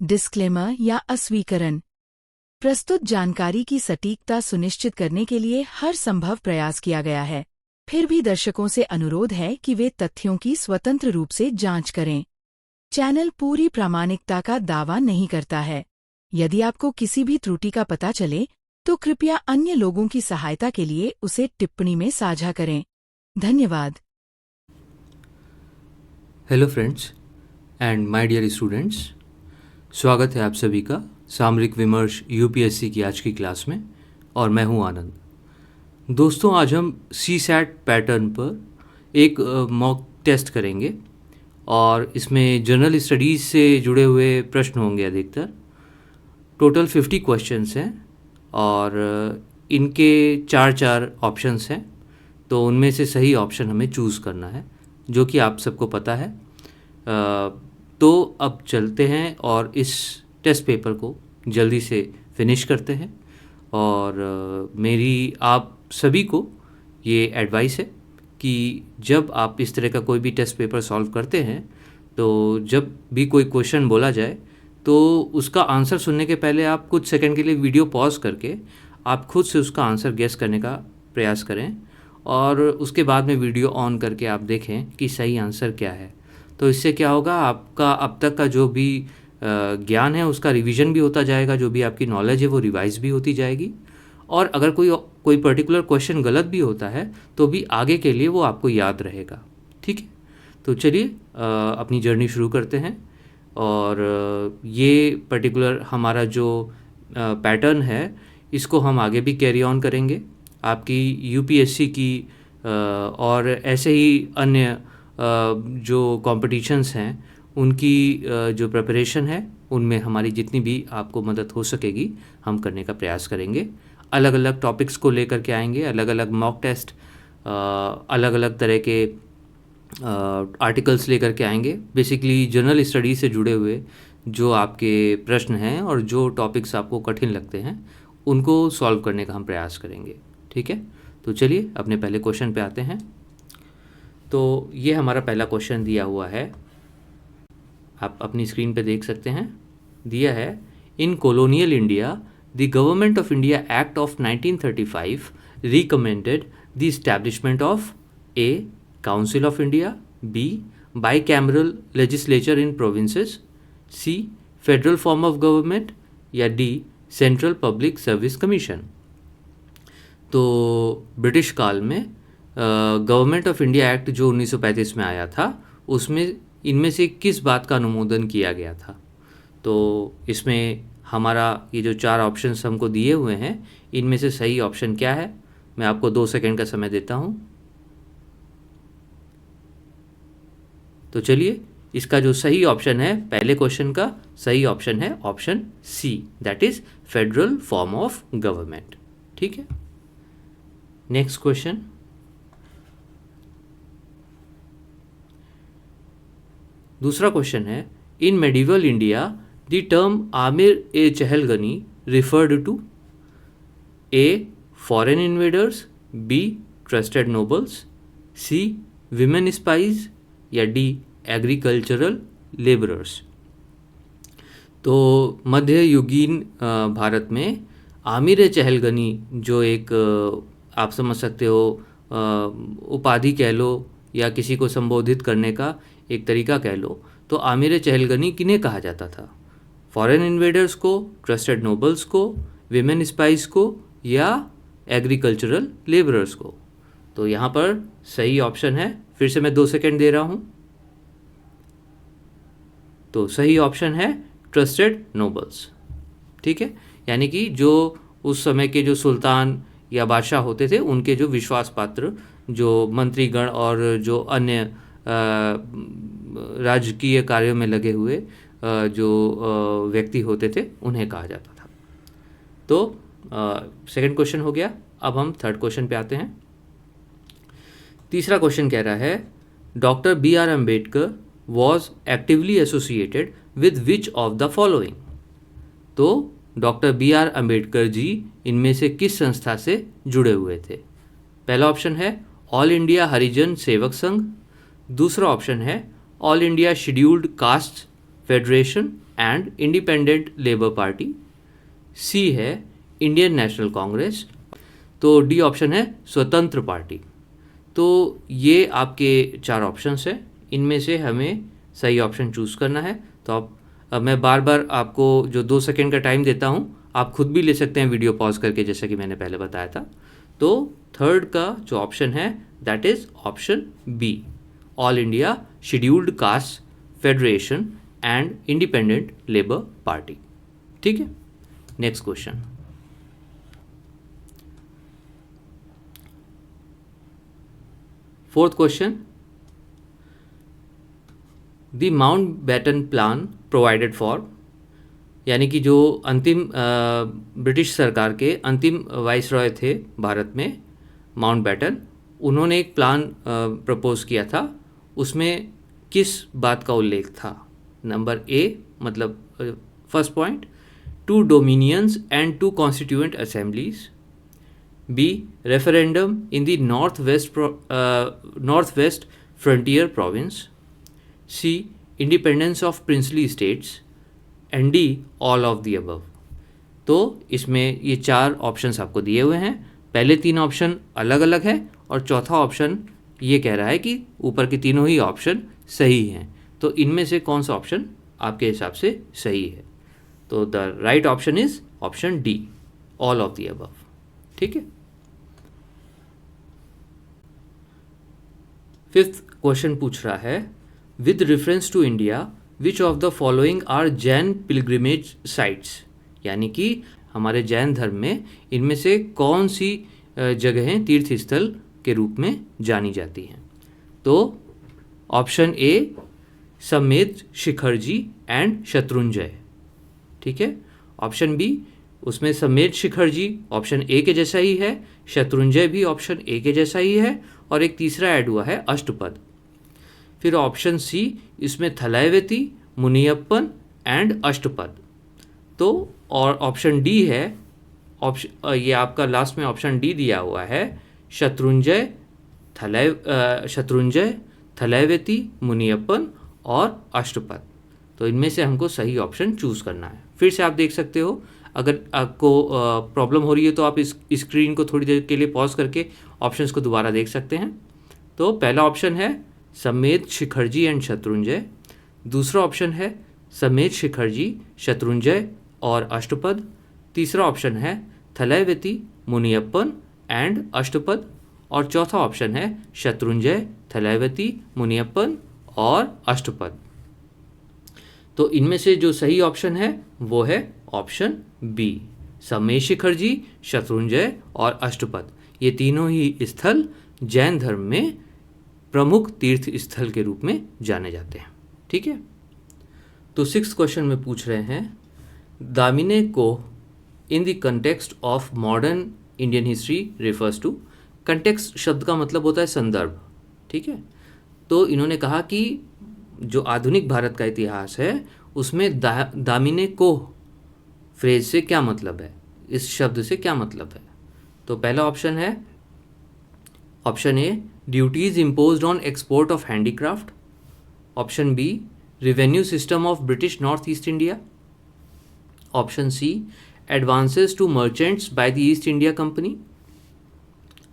Disclaimer या अस्वीकरण। प्रस्तुत जानकारी की सटीकता सुनिश्चित करने के लिए हर संभव प्रयास किया गया है। फिर भी दर्शकों से अनुरोध है कि वे तथ्यों की स्वतंत्र रूप से जांच करें। चैनल पूरी प्रामाणिकता का दावा नहीं करता है। यदि आपको किसी भी त्रुटि का पता चले तो कृपया अन्य लोगों की सहायता के लिए उसे टिप्पणी में साझा करें। धन्यवाद। Hello friends and my dear students, स्वागत है आप सभी का सामरिक विमर्श यूपीएससी की आज की क्लास में। और मैं हूं आनंद। दोस्तों, आज हम सीसैट पैटर्न पर एक मॉक टेस्ट करेंगे और इसमें जनरल स्टडीज़ से जुड़े हुए प्रश्न होंगे अधिकतर। टोटल 50 क्वेश्चंस हैं और इनके चार ऑप्शंस हैं, तो उनमें से सही ऑप्शन हमें चूज़ करना है, जो कि आप सबको पता है। तो अब चलते हैं और इस टेस्ट पेपर को जल्दी से फिनिश करते हैं। और मेरी आप सभी को ये एडवाइस है कि जब आप इस तरह का कोई भी टेस्ट पेपर सॉल्व करते हैं, तो जब भी कोई क्वेश्चन बोला जाए तो उसका आंसर सुनने के पहले आप कुछ सेकंड के लिए वीडियो पॉज करके आप खुद से उसका आंसर गेस करने का प्रयास करें, और उसके बाद में वीडियो ऑन करके आप देखें कि सही आंसर क्या है। तो इससे क्या होगा, आपका अब तक का जो भी ज्ञान है उसका रिवीजन भी होता जाएगा, जो भी आपकी नॉलेज है वो रिवाइज भी होती जाएगी। और अगर कोई पर्टिकुलर क्वेश्चन गलत भी होता है तो भी आगे के लिए वो आपको याद रहेगा। ठीक है, तो चलिए अपनी जर्नी शुरू करते हैं। और ये पर्टिकुलर हमारा जो पैटर्न है इसको हम आगे भी कैरी ऑन करेंगे। आपकी यूपीएससी की और ऐसे ही अन्य जो कॉम्पिटिशन्स हैं उनकी जो प्रिपरेशन है उनमें हमारी जितनी भी आपको मदद हो सकेगी हम करने का प्रयास करेंगे। अलग अलग टॉपिक्स को लेकर के आएंगे, अलग अलग मॉक टेस्ट, अलग अलग तरह के आर्टिकल्स लेकर के आएंगे। बेसिकली जनरल स्टडी से जुड़े हुए जो आपके प्रश्न हैं और जो टॉपिक्स आपको कठिन लगते हैं उनको सॉल्व करने का हम प्रयास करेंगे। ठीक है, तो चलिए अपने पहले क्वेश्चन पे आते हैं। तो ये हमारा पहला क्वेश्चन दिया हुआ है, आप अपनी स्क्रीन पे देख सकते हैं। दिया है, in colonial India the government of India act of 1935 recommended the establishment of a council of India, B bicameral legislature in provinces, C federal form of government, या D central public service commission. तो British काल में government of India act जो 1935 में आया था उसमें इनमें से किस बात का अनुमोदन किया गया था। तो इसमें हमारा ये जो चार ऑप्शंस हमको दिए हुए हैं इनमें से सही ऑप्शन क्या है, मैं आपको 2 सेकंड का समय देता हूँ। तो चलिए, इसका जो सही ऑप्शन है पहले क्वेश्चन का सही ऑप्शन है option C, that is federal form of government. ठीक है, नेक्स्ट क्वेश्चन। दूसरा क्वेश्चन है, in medieval India the term Amir e Chahalgani referred to A foreign invaders, B trusted nobles, C women spies, या डी एग्रीकल्चरल लेबरर्स। तो मध्ययुगीन भारत में आमिर ए चहलगनी जो एक आप समझ सकते हो उपाधि कह लो या किसी को संबोधित करने का एक तरीका कह लो, तो आमिर चहलगनी किन्हें कहा जाता था? फॉरेन इन्वेडर्स को, ट्रस्टेड नोबल्स को, विमेन स्पाइस को, या एग्रीकल्चरल लेबरर्स को। तो यहाँ पर सही ऑप्शन है, फिर से मैं 2 सेकंड दे रहा हूँ। तो सही ऑप्शन है ट्रस्टेड नोबल्स। ठीक है, यानी कि जो उस समय के जो सुल्तान या बादशाह होते थे उनके जो विश्वास पात्र जो मंत्रीगण और जो अन्य राजकीय कार्यों में लगे हुए जो व्यक्ति होते थे उन्हें कहा जाता था। तो सेकंड क्वेश्चन हो गया। अब हम थर्ड क्वेश्चन पे आते हैं। तीसरा क्वेश्चन कह रहा है, doctor B R Ambedkar was actively associated with which of the following. तो doctor B R Ambedkar ji इनमें से किस संस्था से जुड़े हुए थे? पहला ऑप्शन है ऑल इंडिया हरिजन सेवक संघ, दूसरा ऑप्शन है all India scheduled caste federation, and independent labour party, C है इंडियन नेशनल कांग्रेस, तो डी ऑप्शन है स्वतंत्र पार्टी। तो ये आपके 4 ऑप्शंस हैं, इनमें से हमें सही ऑप्शन चूज़ करना है। तो अब मैं बार बार आपको जो 2 सेकेंड का टाइम देता हूँ, आप खुद भी ले सकते हैं वीडियो पॉज करके, जैसा कि मैंने पहले बताया था। तो थर्ड का जो ऑप्शन है that is option B, all India scheduled caste federation and independent labour party. ठीक है, next question. Fourth question, the Mountbatten plan provided for, यानी कि जो अंतिम ब्रिटिश सरकार के अंतिम वाइसरॉय थे भारत में, माउंटबेटन, उन्होंने एक प्लान प्रपोज किया था। उसमें किस बात का उल्लेख था? नंबर ए, मतलब first point, 2 dominions and 2 constituent assemblies, B referendum in the North West Frontier Province, C independence of princely states, and D all of the above. तो इसमें ये 4 ऑप्शंस आपको दिए हुए हैं। पहले 3 ऑप्शन अलग अलग है और चौथा ऑप्शन ये कह रहा है कि ऊपर के तीनों ही ऑप्शन सही हैं। तो इनमें से कौन सा ऑप्शन आपके हिसाब से सही है? तो the right option is option D, all of the above. ठीक है। फिफ्थ क्वेश्चन पूछ रहा है, with reference to India which of the following are Jain pilgrimage sites, यानी कि हमारे जैन धर्म में इनमें से कौन सी जगहें तीर्थ स्थल के रूप में जानी जाती हैं? तो ऑप्शन ए समेत शिखरजी एंड शत्रुंजय, ठीक है। ऑप्शन बी, उसमें समेत शिखरजी ऑप्शन ए के जैसा ही है, शत्रुंजय भी ऑप्शन ए के जैसा ही है, और एक तीसरा ऐड हुआ है अष्टपद। फिर ऑप्शन सी, इसमें थलाइवेती, मुनियप्पन एंड अष्टपद। तो और ऑप्शन डी है, ये आपका लास्ट में ऑप्शन डी दिया हुआ है, शत्रुंजय, थलाइवेती, मुनियप्पन और अष्टपद। तो इनमें से हमको सही ऑप्शन चूज़ करना है। फिर से आप देख सकते हो, अगर आपको प्रॉब्लम हो रही है तो आप इस स्क्रीन को थोड़ी देर के लिए पॉज करके ऑप्शंस को दोबारा देख सकते हैं। तो पहला ऑप्शन है समेत शिखरजी एंड शत्रुंजय, दूसरा ऑप्शन है समेत शिखरजी, शत्रुंजय और अष्टपद, तीसरा ऑप्शन है थलाइवेती, मुनियप्पन एंड अष्टपद, और चौथा ऑप्शन है शत्रुंजय, थलाइवेती, मुनियप्पन और अष्टपद। तो इनमें से जो सही ऑप्शन है वो है ऑप्शन बी, समेत शिखरजी, शत्रुंजय और अष्टपद। ये तीनों ही स्थल जैन धर्म में प्रमुख तीर्थ स्थल के रूप में जाने जाते हैं। ठीक है। तो 6th क्वेश्चन में पूछ रहे हैं, दामिने को in the context of modern Indian history refers to. Context शब्द का मतलब होता है संदर्भ, ठीक है। तो इन्होंने कहा कि जो आधुनिक भारत का इतिहास है उसमें दामिने को फ्रेज से क्या मतलब है, इस शब्द से क्या मतलब है? तो पहला ऑप्शन है option A, duties imposed on export of handicraft, option B, revenue system of British north east India, option C, advances to merchants by the East India Company,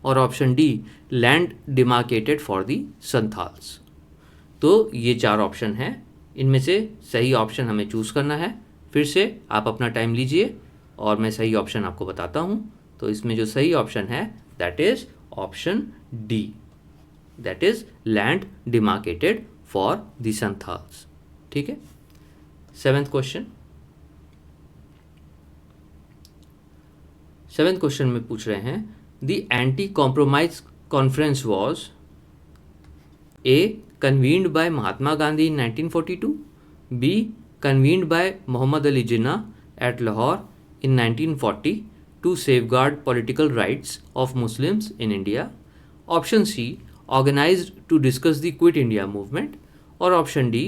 और option D, land demarcated for the Santhals. तो ये 4 option हैं, इनमें से सही option हमें choose करना है। फिर से आप अपना टाइम लीजिए और मैं सही ऑप्शन आपको बताता हूँ। तो इसमें जो सही ऑप्शन है that is option D, that is land demarcated for the Santhals. ठीक है। 7th question. 7th क्वेश्चन में पूछ रहे हैं, the anti compromise conference was a, convened by Mahatma Gandhi in 1942, B, convened by Muhammad Ali Jinnah at Lahore in 1940 to safeguard political rights of Muslims in India, option C, organized to discuss the Quit India movement, और option D,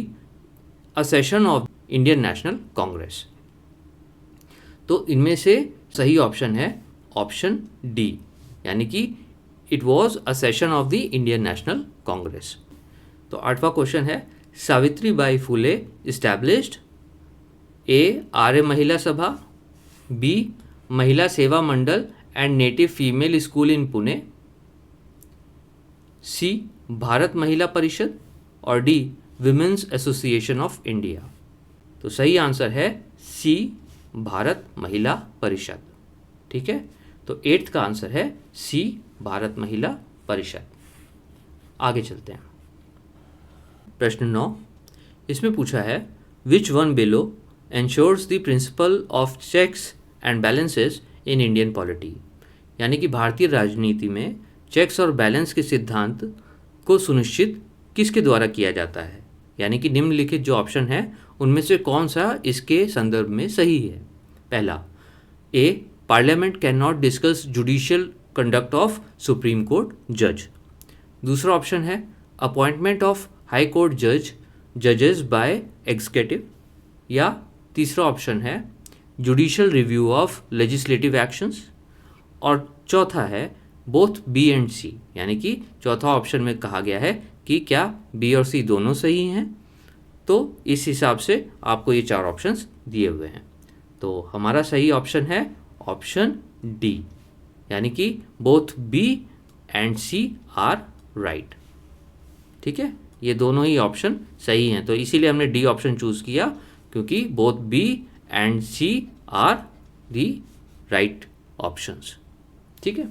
a session of Indian National Congress। तो इनमें से सही option है option D, यानी कि it was a session of the Indian National Congress. तो 8वां क्वेश्चन है, Savitri Bai Phule established A Arya Mahila Sabha, B Mahila Seva Mandal and native female school in Pune, C Bharat Mahila Parishad और D women's association of India. तो सही आंसर है सी भारत महिला परिषद। ठीक है, तो 8th का आंसर है सी भारत महिला परिषद। आगे चलते हैं। प्रश्न 9, इसमें पूछा है which one below ensures the principle of checks and balances in Indian polity. यानी कि भारतीय राजनीति में चेक्स और बैलेंस के सिद्धांत को सुनिश्चित किसके द्वारा किया जाता है। यानी कि निम्नलिखित जो ऑप्शन है उनमें से कौन सा इसके संदर्भ में सही है। पहला, A parliament can not discuss judicial conduct of supreme court जज। दूसरा ऑप्शन है अपॉइंटमेंट ऑफ हाई कोर्ट जजेस बाय एग्जीक्यूटिव। या तीसरा ऑप्शन है judicial review of legislative actions. और चौथा है बोथ बी एंड सी। यानी कि चौथा ऑप्शन में कहा गया है कि क्या बी और सी दोनों सही हैं। तो इस हिसाब से आपको ये 4 ऑप्शंस दिए हुए हैं। तो हमारा सही ऑप्शन है ऑप्शन डी, यानी कि both B and C are right. ठीक है, ये दोनों ही ऑप्शन सही हैं। तो इसीलिए हमने डी ऑप्शन चूज किया, क्योंकि both B and C are the right options. ठीक है,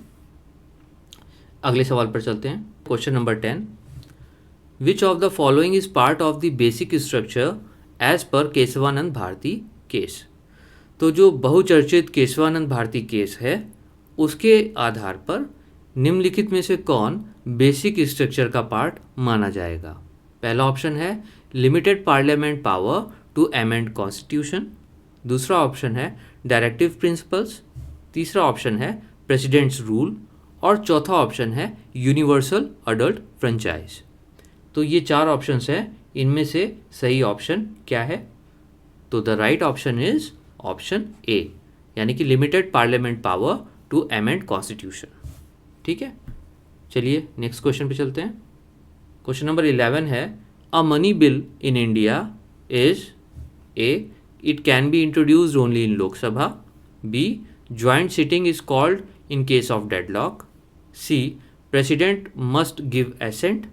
अगले सवाल पर चलते हैं। Question number 10, which of the following is part of the basic structure as per Kesavananda Bharti case. तो जो बहुचर्चित केशवानंद भारती केस है उसके आधार पर निम्नलिखित में से कौन बेसिक स्ट्रक्चर का पार्ट माना जाएगा। पहला ऑप्शन है limited parliament power to amend constitution. दूसरा ऑप्शन है डायरेक्टिव प्रिंसिपल्स। तीसरा ऑप्शन है प्रेसिडेंट्स रूल। और चौथा ऑप्शन है यूनिवर्सल अडल्ट फ्रेंचाइज। तो ये 4 ऑप्शंस हैं, इनमें से सही ऑप्शन क्या है। तो the right option is option A, यानी कि limited parliament power to amend constitution. ठीक है, चलिए नेक्स्ट क्वेश्चन पे चलते हैं। क्वेश्चन नंबर 11 है a money bill in India is A it can be introduced only in Lok Sabha, B joint sitting is called in case of deadlock, C president must give assent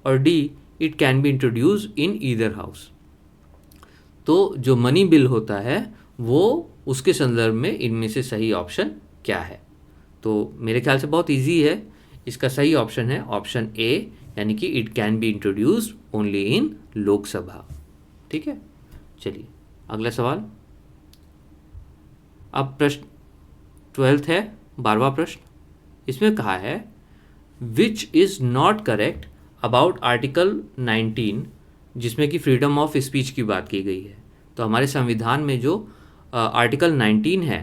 और D it can be introduced in either house. तो जो money bill होता है वो उसके संदर्भ में इनमें से सही ऑप्शन क्या है। तो मेरे ख्याल से बहुत इजी है, इसका सही ऑप्शन है ऑप्शन ए, यानी कि it can be introduced only in Lok Sabha. ठीक है, चलिए अगला सवाल। अब प्रश्न 12th है, 12वां प्रश्न। इसमें कहा है which is not correct about article 19, जिसमें कि फ्रीडम ऑफ स्पीच की बात की गई है। तो हमारे संविधान में जो आर्टिकल 19 है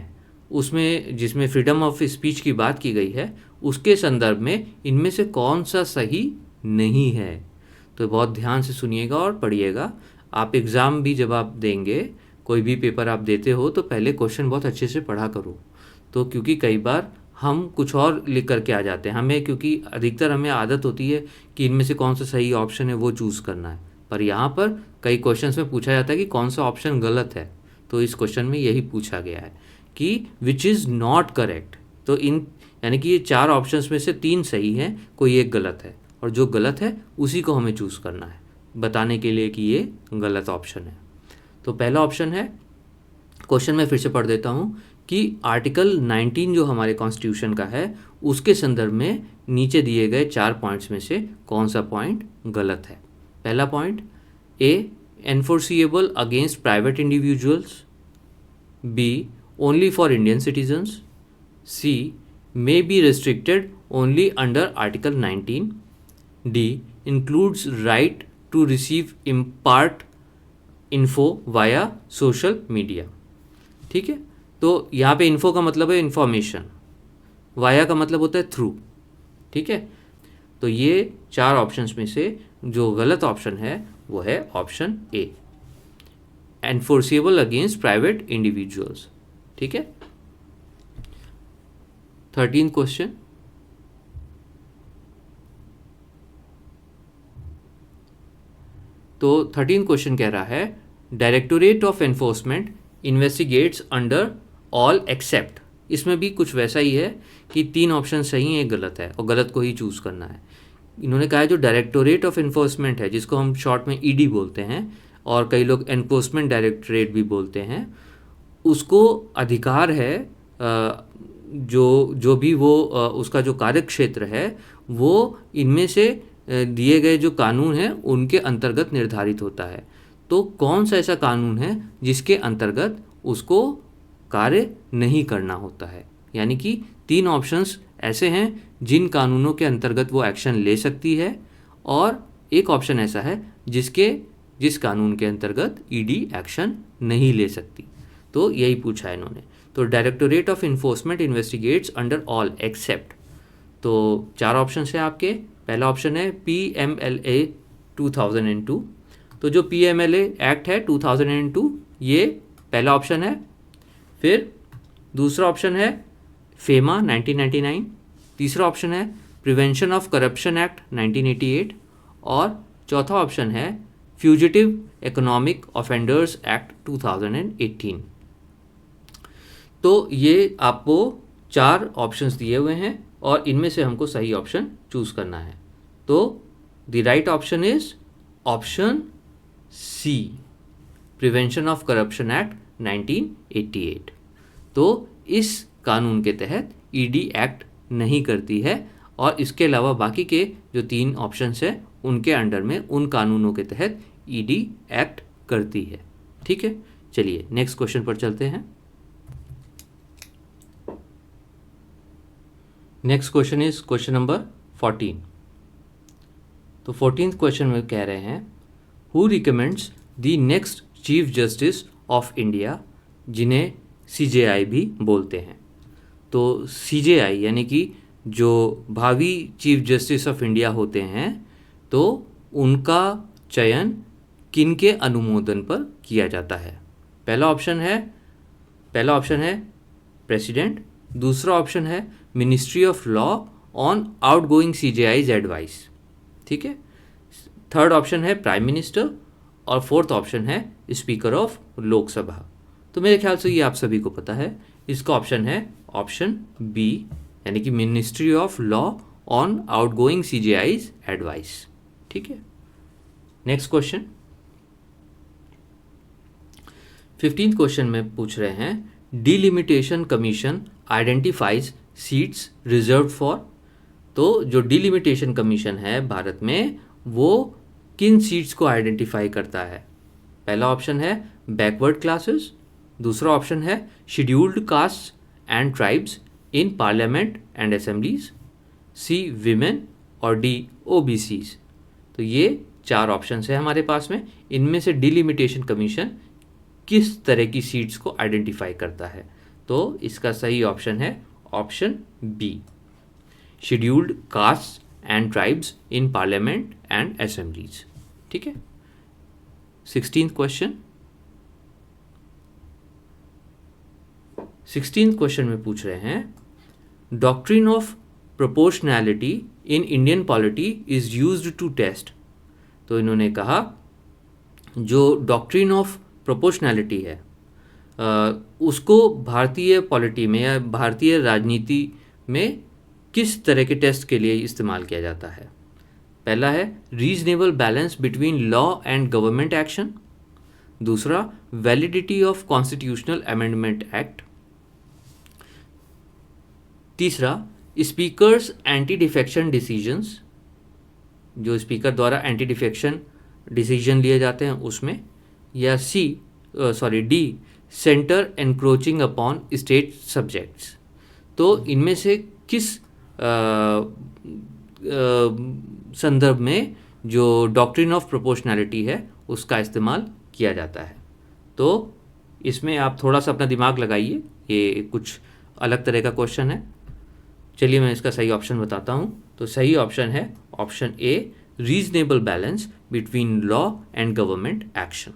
उसमें जिसमें फ्रीडम ऑफ स्पीच की बात की गई है उसके संदर्भ में इनमें से कौन सा सही नहीं है। तो बहुत ध्यान से सुनिएगा और पढ़िएगा। आप एग्ज़ाम भी जब आप देंगे, कोई भी पेपर आप देते हो, तो पहले क्वेश्चन बहुत अच्छे से पढ़ा करो। तो क्योंकि कई बार हम कुछ और लिख करके आ जाते हैं, हमें क्योंकि अधिकतर हमें आदत होती है कि इनमें से कौन सा सही ऑप्शन है वो चूज़ करना है, पर यहाँ पर कई क्वेश्चंस में पूछा जाता है कि कौन सा ऑप्शन गलत है। तो इस क्वेश्चन में यही पूछा गया है कि विच इज़ नॉट करेक्ट। तो इन यानी कि ये 4 ऑप्शंस में से 3 सही हैं, कोई एक गलत है, और जो गलत है उसी को हमें चूज़ करना है बताने के लिए कि ये गलत ऑप्शन है। तो पहला ऑप्शन है, क्वेश्चन में फिर से पढ़ देता हूँ कि आर्टिकल 19 जो हमारे कॉन्स्टिट्यूशन का है उसके संदर्भ में नीचे दिए गए 4 पॉइंट्स में से कौन सा पॉइंट गलत है। पहला point, A enforceable against private individuals, B only for Indian citizens, C may be restricted only under Article 19, D includes right to receive impart info via social media। ठीक है, तो यहाँ पे इन्फो का मतलब है इंफॉर्मेशन, वाया का मतलब होता है थ्रू। ठीक है, तो ये 4 ऑप्शंस में से जो गलत ऑप्शन है वो है ऑप्शन ए, एनफोर्सिएबल अगेंस्ट प्राइवेट इंडिविजुअल्स। ठीक है, 13th क्वेश्चन, तो 13th क्वेश्चन कह रहा है directorate of enforcement investigates under all except, इसमें भी कुछ वैसा ही है कि 3 ऑप्शन सही हैं, एक गलत है और गलत को ही चूज़ करना है। इन्होंने कहा है जो डायरेक्टोरेट ऑफ इन्फोर्समेंट है, जिसको हम शॉर्ट में ईडी बोलते हैं और कई लोग एनफोर्समेंट डायरेक्टोरेट भी बोलते हैं, उसको अधिकार है जो भी वो उसका जो कार्य क्षेत्र है वो इनमें से दिए गए जो कानून हैं उनके अंतर्गत निर्धारित होता है। तो कौन सा ऐसा कानून है जिसके अंतर्गत उसको कार्य नहीं करना होता है, यानी कि 3 ऑप्शंस ऐसे हैं जिन कानूनों के अंतर्गत वो एक्शन ले सकती है और एक ऑप्शन ऐसा है जिस कानून के अंतर्गत ईडी एक्शन नहीं ले सकती। तो यही पूछा है इन्होंने। तो directorate of enforcement investigates under all except, तो 4 ऑप्शन है आपके। पहला ऑप्शन है PMLA 2002, तो जो PMLA एक्ट है 2002 ये पहला ऑप्शन है। फिर दूसरा ऑप्शन है फेमा 1999, तीसरा ऑप्शन है प्रिवेंशन ऑफ करप्शन एक्ट 1988 और चौथा ऑप्शन है फ्यूजिटिव इकोनॉमिक ऑफेंडर्स एक्ट 2018। तो ये आपको 4 ऑप्शंस दिए हुए हैं और इनमें से हमको सही ऑप्शन चूज़ करना है। तो the right option is option C, prevention of corruption act 1988। तो इस कानून के तहत ईडी एक्ट नहीं करती है और इसके अलावा बाकी के जो 3 ऑप्शंस हैं उनके अंडर में उन कानूनों के तहत ईडी एक्ट करती है। ठीक है, चलिए नेक्स्ट क्वेश्चन पर चलते हैं। Next question is question number 14। तो 14th क्वेश्चन में कह रहे हैं who recommends the next chief justice of India, जिन्हें CJI भी बोलते हैं। तो CJI यानी कि जो भावी चीफ जस्टिस ऑफ इंडिया होते हैं, तो उनका चयन किन के अनुमोदन पर किया जाता है। पहला ऑप्शन है प्रेसिडेंट, दूसरा ऑप्शन है ministry of law on outgoing CJI's advice, ठीक है। थर्ड ऑप्शन है प्राइम मिनिस्टर और फोर्थ ऑप्शन है स्पीकर ऑफ लोकसभा। तो मेरे ख्याल से ये आप सभी को पता है, इसका ऑप्शन है ऑप्शन बी, यानी कि ministry of law on outgoing CJI's advice. ठीक है, नेक्स्ट क्वेश्चन 15th क्वेश्चन में पूछ रहे हैं delimitation commission identifies seats reserve for. तो जो डिलिमिटेशन कमीशन है भारत में, वो किन सीट्स को आइडेंटिफाई करता है। पहला ऑप्शन है बैकवर्ड क्लासेस, दूसरा ऑप्शन है scheduled caste and tribes in parliament and assemblies, C women और डी OBCs। तो ये 4 ऑप्शन है हमारे पास में। इनमें से डिलिमिटेशन कमीशन किस तरह की सीट्स को आइडेंटिफाई करता है, तो इसका सही ऑप्शन है option B, scheduled caste and tribes in parliament and assemblies. ठीक है, 16th क्वेश्चन 16th क्वेश्चन में पूछ रहे हैं doctrine of proportionality in Indian polity is used to test. तो इन्होंने कहा जो डॉक्ट्रिन ऑफ प्रोपोर्शनैलिटी है उसको भारतीय पॉलिटी में या भारतीय राजनीति में किस तरह के टेस्ट के लिए इस्तेमाल किया जाता है। पहला है reasonable balance between law and government action, दूसरा validity of constitutional amendment act, तीसरा स्पीकर्स एंटी डिफेक्शन डिसीजंस, जो स्पीकर द्वारा एंटी डिफेक्शन डिसीजन लिए जाते हैं उसमें, या D centre encroaching upon state subjects. तो इनमें से किस संदर्भ में जो डॉक्ट्रिन ऑफ प्रोपोर्शनैलिटी है उसका इस्तेमाल किया जाता है। तो इसमें आप थोड़ा सा अपना दिमाग लगाइए, ये कुछ अलग तरह का क्वेश्चन है। चलिए मैं इसका सही ऑप्शन बताता हूँ। तो सही ऑप्शन है option A, reasonable balance between law and government action,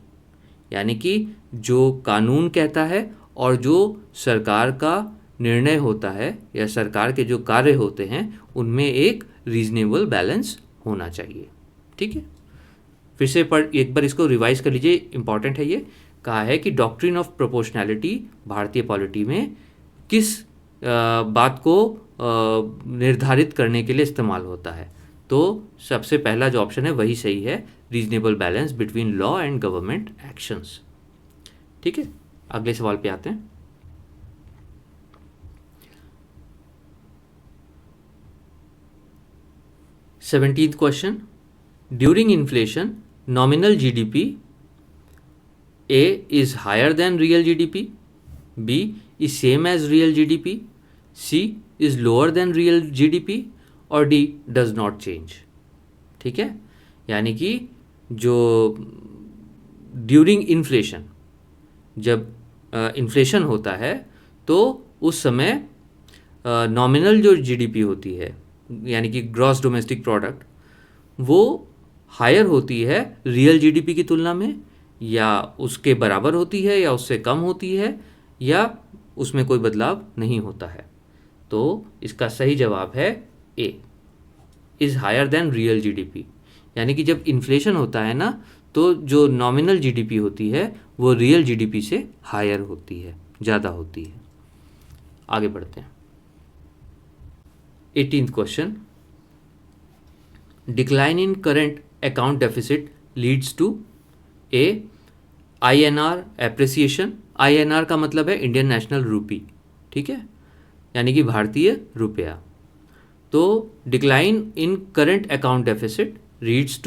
यानी कि जो कानून कहता है और जो सरकार का निर्णय होता है या सरकार के जो कार्य होते हैं उनमें एक रीजनेबल बैलेंस होना चाहिए। ठीक है, फिर से एक बार इसको रिवाइज कर लीजिए, इंपॉर्टेंट है ये। कहा है कि डॉक्ट्रिन ऑफ प्रोपोर्शनैलिटी भारतीय पॉलिटी में किस बात को निर्धारित करने के लिए इस्तेमाल होता है। तो सबसे पहला जो ऑप्शन है वही सही है, reasonable balance between law and government actions. ठीक है, अगले सवाल पे आते हैं। 17th question, during inflation nominal GDP A is higher than real GDP, B is same as real GDP, C is lower than real GDP और D does not change। ठीक है, यानी कि जो ड्यूरिंग इन्फ्लेशन, जब इन्फ्लेशन होता है तो उस समय नॉमिनल जो जीडीपी होती है यानी कि ग्रॉस डोमेस्टिक प्रोडक्ट, वो हायर होती है रियल जीडीपी की तुलना में, या उसके बराबर होती है, या उससे कम होती है, या उसमें कोई बदलाव नहीं होता है। तो इसका सही जवाब है A, is higher than real GDP. यानी कि जब इन्फ्लेशन होता है ना, तो जो नॉमिनल जीडीपी होती है वो रियल जीडीपी से हायर होती है, ज़्यादा होती है। आगे बढ़ते हैं। 18th question, decline in current account deficit leads to a INR appreciation. INR का मतलब है इंडियन नेशनल रूपी, ठीक है, यानी कि भारतीय रुपया। तो decline in current account deficit leads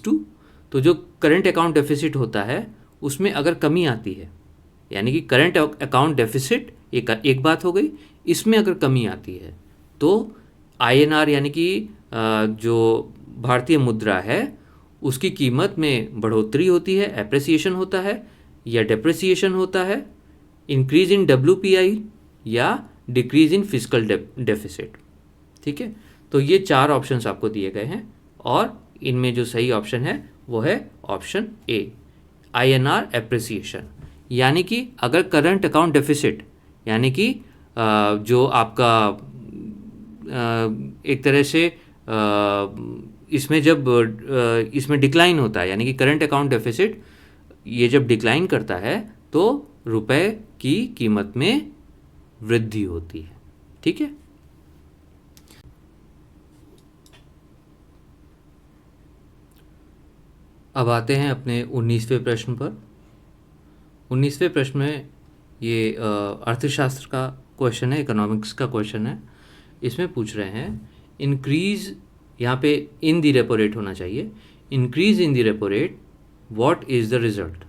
to, तो जो करंट अकाउंट डेफिसिट होता है उसमें अगर कमी आती है, यानी कि करंट अकाउंट डेफिसिट एक बात हो गई, इसमें अगर कमी आती है तो INR यानी कि जो भारतीय मुद्रा है उसकी कीमत में बढ़ोतरी होती है, एप्रिसिएशन होता है, या डेप्रिसिएशन होता है, इंक्रीज इन WPI या डिक्रीज इन फिजिकल डेफिसिट। ठीक है, तो ये 4 ऑप्शंस आपको दिए गए हैं और इनमें जो सही ऑप्शन है वो है ऑप्शन ए, INR एप्रिसिएशन। यानी कि अगर करंट अकाउंट डेफिसिट यानी कि जो आपका एक तरह से इसमें जब इसमें डिक्लाइन होता है, यानी कि करंट अकाउंट डेफिसिट ये जब डिक्लाइन करता है तो रुपए की कीमत में वृद्धि होती है। ठीक है, अब आते हैं अपने 19वें प्रश्न पर। 19वें प्रश्न में ये अर्थशास्त्र का क्वेश्चन है, इकोनॉमिक्स का क्वेश्चन है। इसमें पूछ रहे हैं इंक्रीज, यहाँ पे इन दी रेपो रेट होना चाहिए, increase in the repo rate what is the result,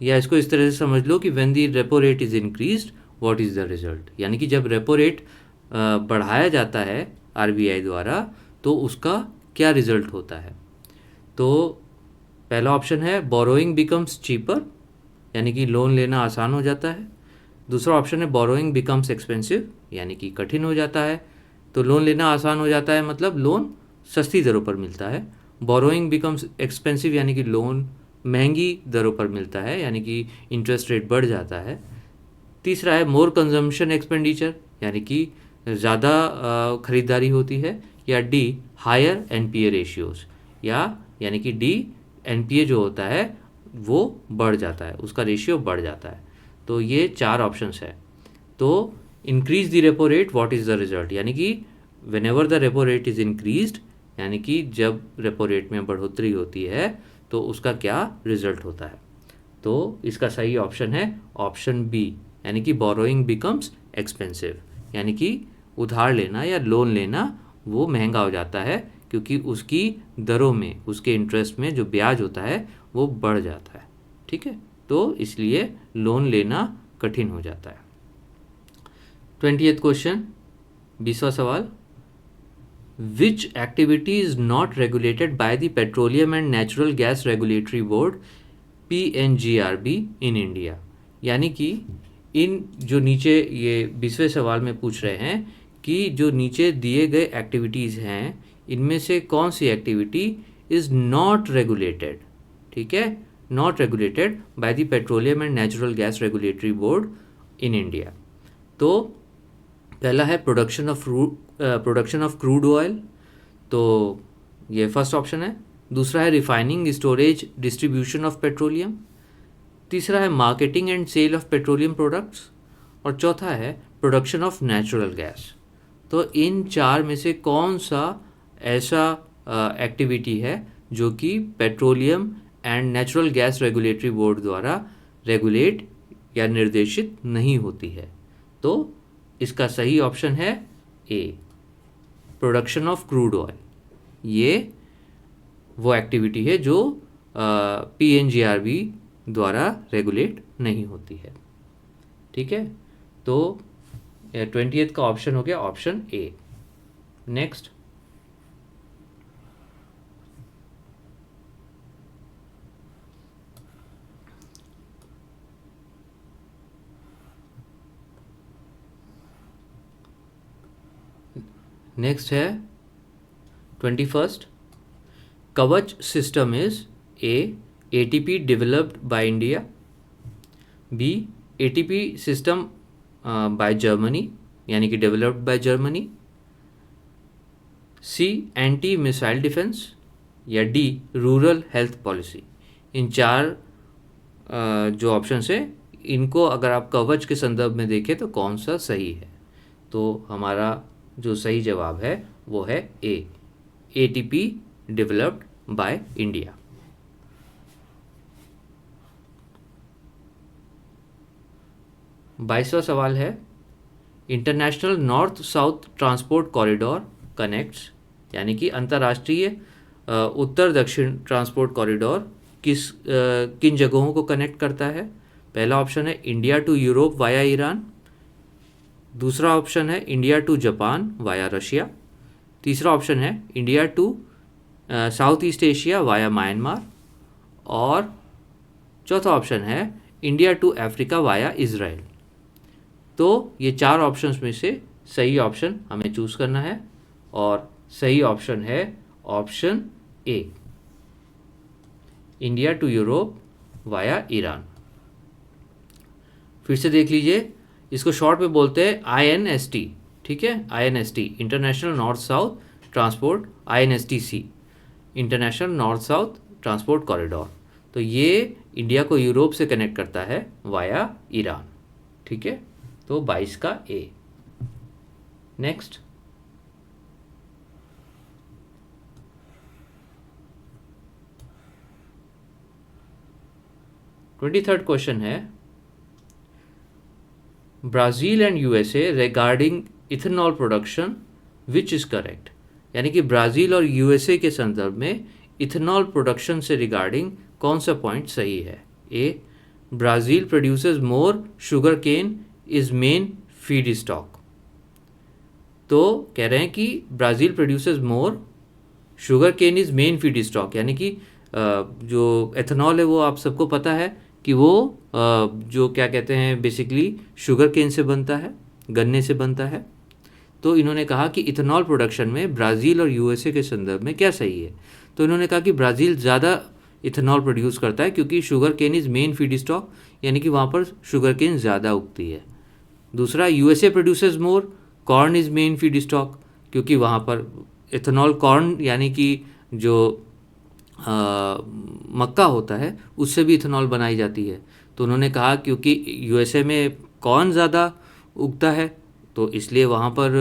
या इसको इस तरह से समझ लो कि when the repo rate is increased what is the result. यानी कि जब रेपो रेट बढ़ाया जाता है RBI द्वारा तो उसका क्या रिजल्ट होता है। तो पहला ऑप्शन है बोरोइंग बिकम्स चीपर, यानी कि लोन लेना आसान हो जाता है। दूसरा ऑप्शन है बोरोइंग बिकम्स एक्सपेंसिव, यानी कि कठिन हो जाता है। तो लोन लेना आसान हो जाता है मतलब लोन सस्ती दरों पर मिलता है। बोरोइंग बिकम्स एक्सपेंसिव यानी कि लोन महंगी दरों पर मिलता है, यानी कि इंटरेस्ट रेट बढ़ जाता है। तीसरा है मोर कंजम्पशन एक्सपेंडिचर, यानी कि ज़्यादा खरीदारी होती है। या डी हायर NPA रेशियोज़, यानी कि डी NPA जो होता है वो बढ़ जाता है, उसका रेशियो बढ़ जाता है। तो ये 4 ऑप्शंस है। तो increase the repo rate what is the result, यानी कि when ever the repo rate is increased, यानी कि जब रेपो रेट में बढ़ोतरी होती है तो उसका क्या रिजल्ट होता है। तो इसका सही ऑप्शन है ऑप्शन बी, यानी कि बोरोइंग बिकम्स एक्सपेंसिव, यानी कि उधार लेना या लोन लेना वो महंगा हो जाता है क्योंकि उसकी दरों में, उसके इंटरेस्ट में जो ब्याज होता है वो बढ़ जाता है। ठीक है, तो इसलिए लोन लेना कठिन हो जाता है। 20th क्वेश्चन, 20वां सवाल, which activity is not regulated by the petroleum and natural gas regulatory board PNGRB in India. यानी कि इन जो नीचे ये 20वें सवाल में पूछ रहे हैं कि जो नीचे दिए गए एक्टिविटीज़ हैं इनमें से कौन सी एक्टिविटी इज़ नॉट रेगुलेटेड, ठीक है, not regulated by the petroleum and natural gas regulatory board in India. तो पहला है प्रोडक्शन ऑफ क्रूड ऑयल, तो ये फर्स्ट ऑप्शन है। दूसरा है refining, storage, distribution of petroleum, तीसरा है marketing and sale of petroleum products, और चौथा है प्रोडक्शन ऑफ नेचुरल गैस। तो इन चार में से कौन सा ऐसा एक्टिविटी है जो कि petroleum and natural gas regulatory board द्वारा रेगुलेट या निर्देशित नहीं होती है? तो इसका सही ऑप्शन है ए, प्रोडक्शन ऑफ क्रूड ऑयल। ये वो एक्टिविटी है जो PNGRB द्वारा रेगुलेट नहीं होती है। ठीक है, तो 20th का ऑप्शन हो गया ऑप्शन ए। नेक्स्ट, है 21st, कवच system is a, ATP developed by India, B, ATP system by Germany यानी कि developed by Germany, C, anti missile defence, या D, रूरल हेल्थ पॉलिसी। इन चार जो ऑप्शंस है इनको अगर आप कवच के संदर्भ में देखें तो कौन सा सही है? तो हमारा जो सही जवाब है वो है ए, ATP डेवलप्ड बाय इंडिया। 22वां सवाल है, international north south transport corridor connects, यानी कि अंतर्राष्ट्रीय उत्तर दक्षिण ट्रांसपोर्ट कॉरिडोर किन जगहों को कनेक्ट करता है? पहला ऑप्शन है India to Europe via Iran, दूसरा ऑप्शन है India to Japan via Russia, तीसरा ऑप्शन है India to South East Asia via Myanmar, और चौथा ऑप्शन है India to Africa via Israel. तो ये चार ऑप्शंस में से सही ऑप्शन हमें चूज़ करना है, और सही ऑप्शन है option A, India to Europe via Iran. फिर से देख लीजिए, इसको शॉर्ट में बोलते हैं INST। ठीक है, INST international north south transport, INSTC international north south transport corridor. तो ये इंडिया को यूरोप से कनेक्ट करता है वाया ईरान। ठीक है, तो 22 का ए। नेक्स्ट, थर्ड क्वेश्चन है, Brazil and USA regarding ethanol production which is correct, यानी कि ब्राज़ील और USA के संदर्भ में इथेनॉल प्रोडक्शन से रिगार्डिंग कौन सा पॉइंट सही है? A, Brazil produces more sugar cane is main feed stock. तो कह रहे हैं कि Brazil produces more sugar cane is main feed stock, यानी कि जो एथेनॉल है वो आप सबको पता है कि वो जो क्या कहते हैं बेसिकली शुगर केन से बनता है, गन्ने से बनता है। तो इन्होंने कहा कि इथेनॉल प्रोडक्शन में ब्राज़ील और USA के संदर्भ में क्या सही है? तो इन्होंने कहा कि ब्राज़ील ज़्यादा इथेनॉल प्रोड्यूस करता है क्योंकि sugar cane is main feed stock, यानी कि वहाँ पर शुगर केन ज़्यादा उगती है। दूसरा, USA produces more corn is main feed stock, क्योंकि वहाँ पर इथेनॉल कॉर्न यानी कि जो मक्का होता है उससे भी इथेनॉल बनाई जाती है। तो उन्होंने कहा क्योंकि USA में कॉर्न ज़्यादा उगता है तो इसलिए वहाँ पर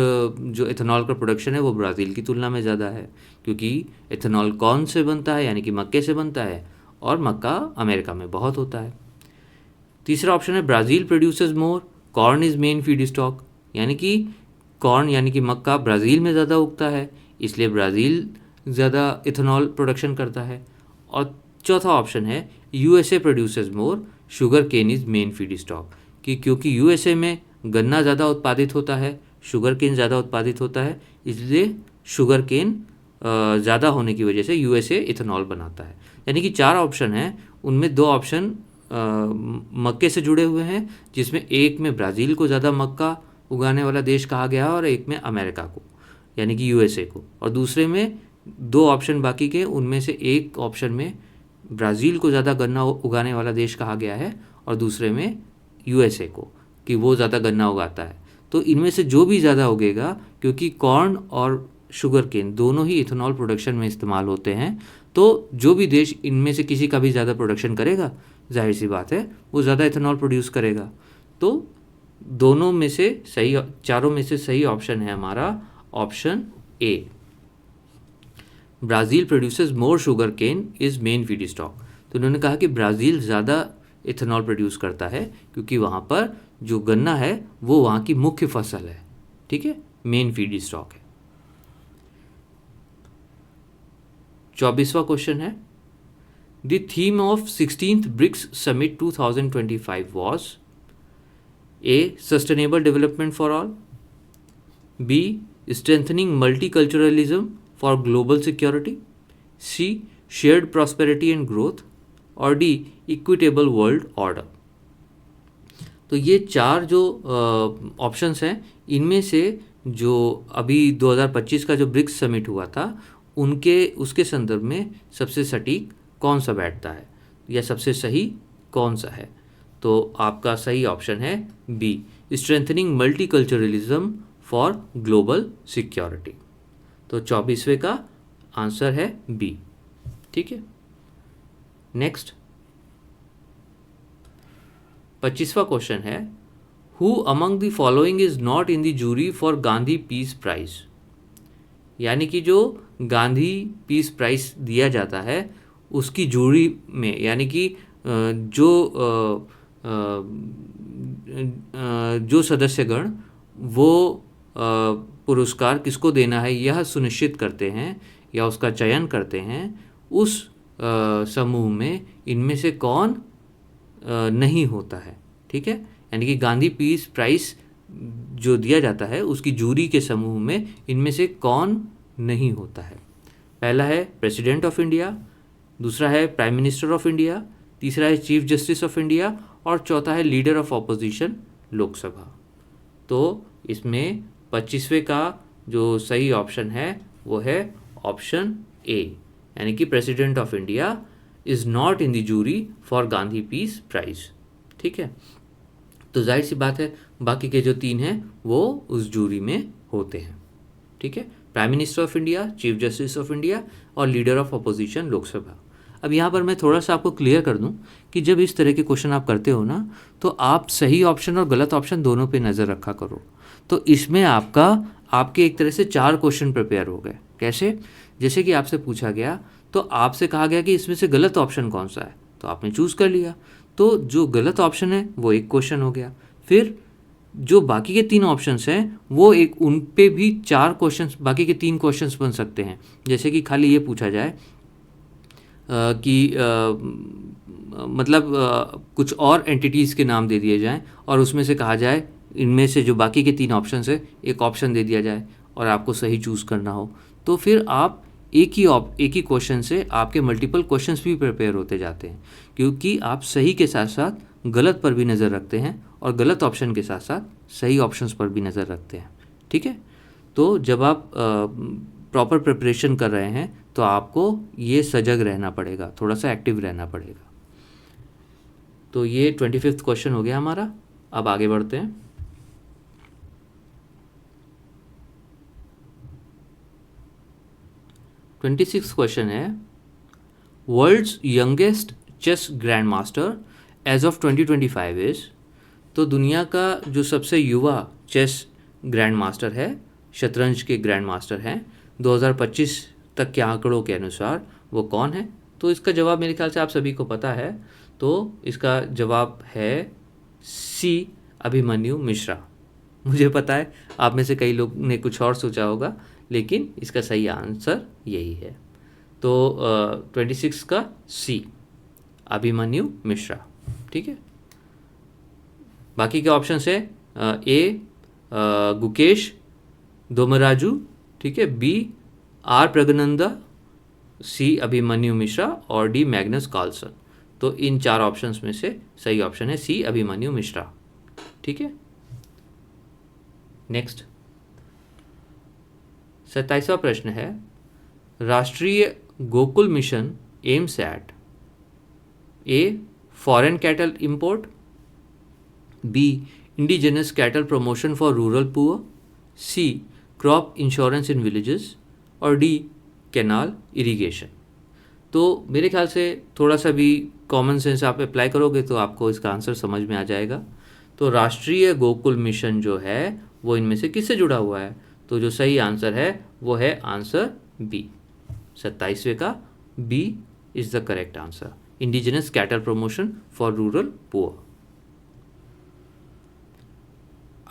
जो इथेनॉल का प्रोडक्शन है वो ब्राज़ील की तुलना में ज़्यादा है, क्योंकि इथेनॉल कॉर्न से बनता है यानी कि मक्के से बनता है, और मक्का अमेरिका में बहुत होता है। तीसरा ऑप्शन है Brazil produces more corn is main feed stock, यानी कि कॉर्न यानी कि मक्का ब्राज़ील में ज़्यादा उगता है इसलिए ब्राज़ील ज़्यादा इथेनॉल प्रोडक्शन करता है। और चौथा ऑप्शन है USA produces more sugar cane is main feed stock, कि क्योंकि USA में गन्ना ज़्यादा उत्पादित होता है, शुगर केन ज़्यादा उत्पादित होता है, इसलिए शुगर केन ज़्यादा होने की वजह से USA इथेनॉल बनाता है। यानी कि चार ऑप्शन हैं, उनमें दो ऑप्शन मक्के से जुड़े हुए हैं, जिसमें एक में ब्राज़ील को ज़्यादा मक्का उगाने वाला देश कहा गया है और एक में अमेरिका को यानी कि USA को, और दूसरे में दो ऑप्शन बाकी के, उनमें से एक ऑप्शन में ब्राज़ील को ज़्यादा गन्ना उगाने वाला देश कहा गया है और दूसरे में USA को कि वो ज़्यादा गन्ना उगाता है। तो इनमें से जो भी ज़्यादा उगेगा, क्योंकि कॉर्न और शुगर केन दोनों ही इथेनॉल प्रोडक्शन में इस्तेमाल होते हैं, तो जो भी देश इनमें से किसी का भी ज़्यादा प्रोडक्शन करेगा जाहिर सी बात है वो ज़्यादा इथेनॉल प्रोड्यूस करेगा। तो दोनों में से सही, चारों में से सही ऑप्शन है हमारा option A. Brazil produces more sugar cane is main feed stock. तो उन्होंने कहा कि ब्राज़ील ज़्यादा इथेनॉल प्रोड्यूस करता है क्योंकि वहाँ पर जो गन्ना है वो वहाँ की मुख्य फसल है, ठीक है, मेन फीड स्टॉक है। 24वां क्वेश्चन है, the theme of 16th BRICS summit 2025 was A sustainable development for all, B strengthening multiculturalism for global security, C shared prosperity and growth, और डी इक्विटेबल वर्ल्ड ऑर्डर। तो ये चार जो options हैं, इनमें से जो अभी 2025 का जो ब्रिक्स समिट हुआ था उसके संदर्भ में सबसे सटीक कौन सा बैठता है या सबसे सही कौन सा है? तो आपका सही ऑप्शन है B, strengthening multiculturalism for global security. तो 24वें का आंसर है बी, ठीक है। नेक्स्ट 25वां क्वेश्चन है, who among the following is not in the jury for Gandhi peace prize. यानी कि जो गांधी पीस प्राइज दिया जाता है उसकी जूरी में, यानी कि जो सदस्यगण वो पुरस्कार किसको देना है यह सुनिश्चित करते हैं या उसका चयन करते हैं, उस समूह में इनमें से कौन नहीं होता है, ठीक है। यानी कि गांधी पीस प्राइज जो दिया जाता है उसकी जूरी के समूह में इनमें से कौन नहीं होता है? पहला है प्रेसिडेंट ऑफ इंडिया, दूसरा है प्राइम मिनिस्टर ऑफ इंडिया, तीसरा है चीफ जस्टिस ऑफ इंडिया और चौथा है लीडर ऑफ ऑपोजिशन लोकसभा। तो इसमें 25वें का जो सही ऑप्शन है वो है ऑप्शन ए, यानी कि president of India is not in the jury for Gandhi peace prize, ठीक है। तो जाहिर सी बात है बाकी के जो तीन हैं वो उस जूरी में होते हैं, ठीक है, prime minister of India, chief justice of India और लीडर ऑफ अपोजिशन लोकसभा। अब यहाँ पर मैं थोड़ा सा आपको क्लियर कर दूँ कि जब इस तरह के क्वेश्चन आप करते हो ना, तो आप सही ऑप्शन और गलत ऑप्शन दोनों पे नज़र रखा करो। तो इसमें आपके एक तरह से 4 क्वेश्चन प्रिपेयर हो गए। कैसे? जैसे कि आपसे पूछा गया तो आपसे कहा गया कि इसमें से गलत ऑप्शन कौन सा है, तो आपने चूज़ कर लिया, तो जो गलत ऑप्शन है वो एक क्वेश्चन हो गया। फिर जो बाकी के 3 ऑप्शंस हैं वो एक, उन पे भी 4 क्वेश्चंस, बाकी के 3 क्वेश्चंस बन सकते हैं। जैसे कि खाली ये पूछा जाए कुछ और एंटिटीज़ के नाम दे दिए जाएं और उसमें से कहा जाए इनमें से जो बाकी के 3 ऑप्शंस है एक ऑप्शन दे दिया जाए और आपको सही चूज़ करना हो, तो फिर आप एक ही क्वेश्चन से आपके मल्टीपल क्वेश्चंस भी प्रिपेयर होते जाते हैं, क्योंकि आप सही के साथ साथ गलत पर भी नज़र रखते हैं और गलत ऑप्शन के साथ साथ सही ऑप्शंस पर भी नज़र रखते हैं, ठीक है। तो जब आप प्रॉपर प्रिपरेशन कर रहे हैं तो आपको ये सजग रहना पड़ेगा, थोड़ा सा एक्टिव रहना पड़ेगा। तो ये 25th क्वेश्चन हो गया हमारा। अब आगे बढ़ते हैं। ट्वेंटी क्वेश्चन है, world's youngest chess grand master as of 2025 is. तो दुनिया का जो सबसे युवा चेस ग्रैंड मास्टर है, शतरंज के ग्रैंड मास्टर हैं, 2025 तक के आंकड़ों के अनुसार वो कौन है? तो इसका जवाब मेरे ख्याल से आप सभी को पता है। तो इसका जवाब है सी, अभिमन्यु मिश्रा। मुझे पता है आप में से कई लोग ने कुछ और सोचा होगा, लेकिन इसका सही आंसर यही है। तो 26 का सी, अभिमन्यु मिश्रा, ठीक है। बाकी के ऑप्शन है ए गुकेश दोमराजू, ठीक है, बी आर प्रगनंदा, सी अभिमन्यु मिश्रा और डी मैग्नस कार्लसन। तो इन 4 ऑप्शंस में से सही ऑप्शन है सी, अभिमन्यु मिश्रा, ठीक है। नेक्स्ट 27वां प्रश्न है, Rashtriya Gokul mission aims at A foreign cattle import, B indigenous cattle promotion for rural poor, C crop insurance in villages और डी कैनाल इरिगेशन। तो मेरे ख्याल से थोड़ा सा भी कॉमन सेंस आप अप्लाई करोगे तो आपको इसका आंसर समझ में आ जाएगा। तो राष्ट्रीय गोकुल मिशन जो है वो इनमें से किससे जुड़ा हुआ है? तो जो सही आंसर है वो है आंसर बी, 27वें का B is the correct answer, indigenous cattle promotion for rural poor.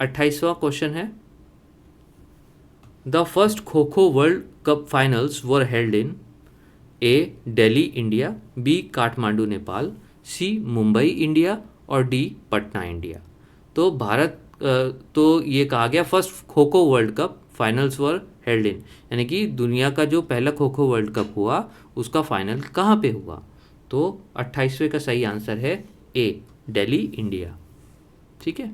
28वां क्वेश्चन है, the first kho kho world cup finals were held in A Delhi India, B Kathmandu Nepal, C Mumbai India और डी पटना इंडिया। तो तो ये कहा गया first kho kho world cup finals were held in, यानी कि दुनिया का जो पहला खो खो वर्ल्ड कप हुआ उसका फाइनल कहाँ पे हुआ? तो 28वें का सही आंसर है ए, दिल्ली इंडिया। ठीक है,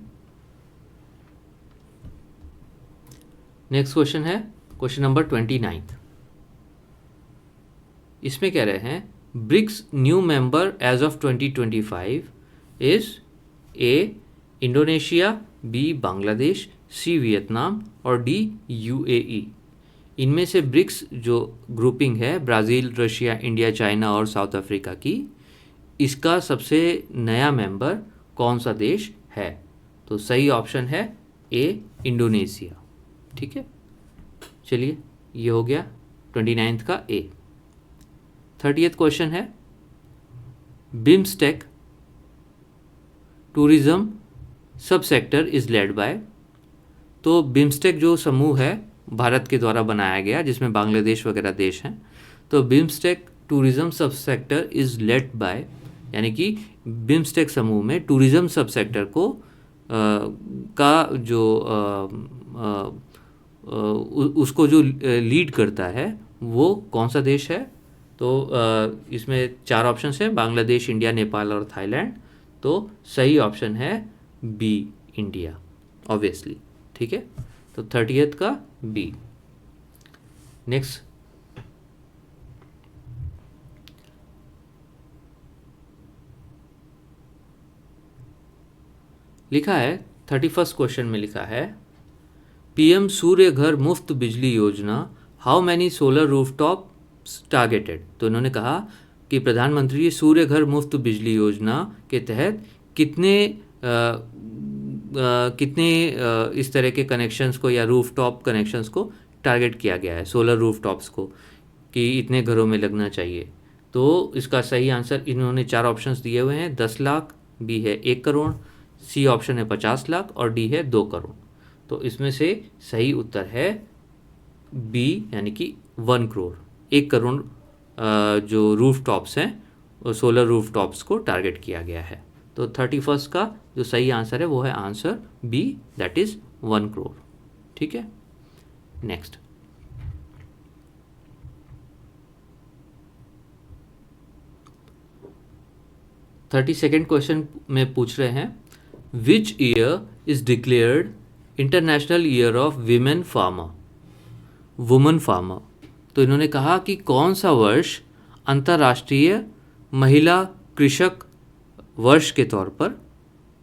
नेक्स्ट क्वेश्चन है क्वेश्चन नंबर 29। इसमें कह रहे हैं BRICS new member as of 2025 is A Indonesia, B Bangladesh, C Vietnam और डी यूएई। इनमें से ब्रिक्स जो ग्रुपिंग है ब्राज़ील, रशिया, इंडिया, चाइना और साउथ अफ्रीका की, इसका सबसे नया मेंबर कौन सा देश है? तो सही ऑप्शन है ए, इंडोनेशिया। ठीक है, चलिए ये हो गया 29th का ए। 30th क्वेश्चन है, बिम्स्टेक टूरिज्म सब सेक्टर इज लेड बाय। तो बिम्स्टेक जो समूह है भारत के द्वारा बनाया गया जिसमें बांग्लादेश वगैरह देश हैं, तो बिम्स्टेक टूरिज्म सब सेक्टर इज लेड बाय, यानी कि बिम्स्टेक समूह में टूरिज्म सब सेक्टर को का जो उसको जो लीड करता है वो कौन सा देश है? तो इसमें 4 ऑप्शन है, बांग्लादेश, इंडिया, नेपाल और थाईलैंड। तो सही ऑप्शन है बी, इंडिया, ऑब्वियसली। ठीक है, तो 30th का बी। नेक्स्ट, लिखा है 31st क्वेश्चन में लिखा है, पीएम सूर्य घर मुफ्त बिजली योजना, how many solar rooftop targeted. तो इन्होंने कहा कि प्रधानमंत्री सूर्य घर मुफ्त बिजली योजना के तहत कितने इस तरह के कनेक्शंस को या रूफटॉप कनेक्शंस को टारगेट किया गया है, सोलर रूफटॉप्स को, कि इतने घरों में लगना चाहिए। तो इसका सही आंसर इन्होंने 4 ऑप्शंस दिए हुए हैं, 10 लाख, बी है 1 करोड़, सी ऑप्शन है 50 लाख और डी है 2 करोड़। तो इसमें से सही उत्तर है बी, यानी कि 1 करोड़, 1 करोड़ जो रूफ टॉप्स हैं सोलर रूफ टॉप्स को टारगेट किया गया है। तो 31st का जो सही आंसर है वो है answer B, that is 1 crore. ठीक है, नेक्स्ट, थर्टी सेकेंड क्वेश्चन में पूछ रहे हैं, which year is declared international year of women farmer, woman farmer. तो इन्होंने कहा कि कौन सा वर्ष अंतर्राष्ट्रीय महिला कृषक वर्ष के तौर पर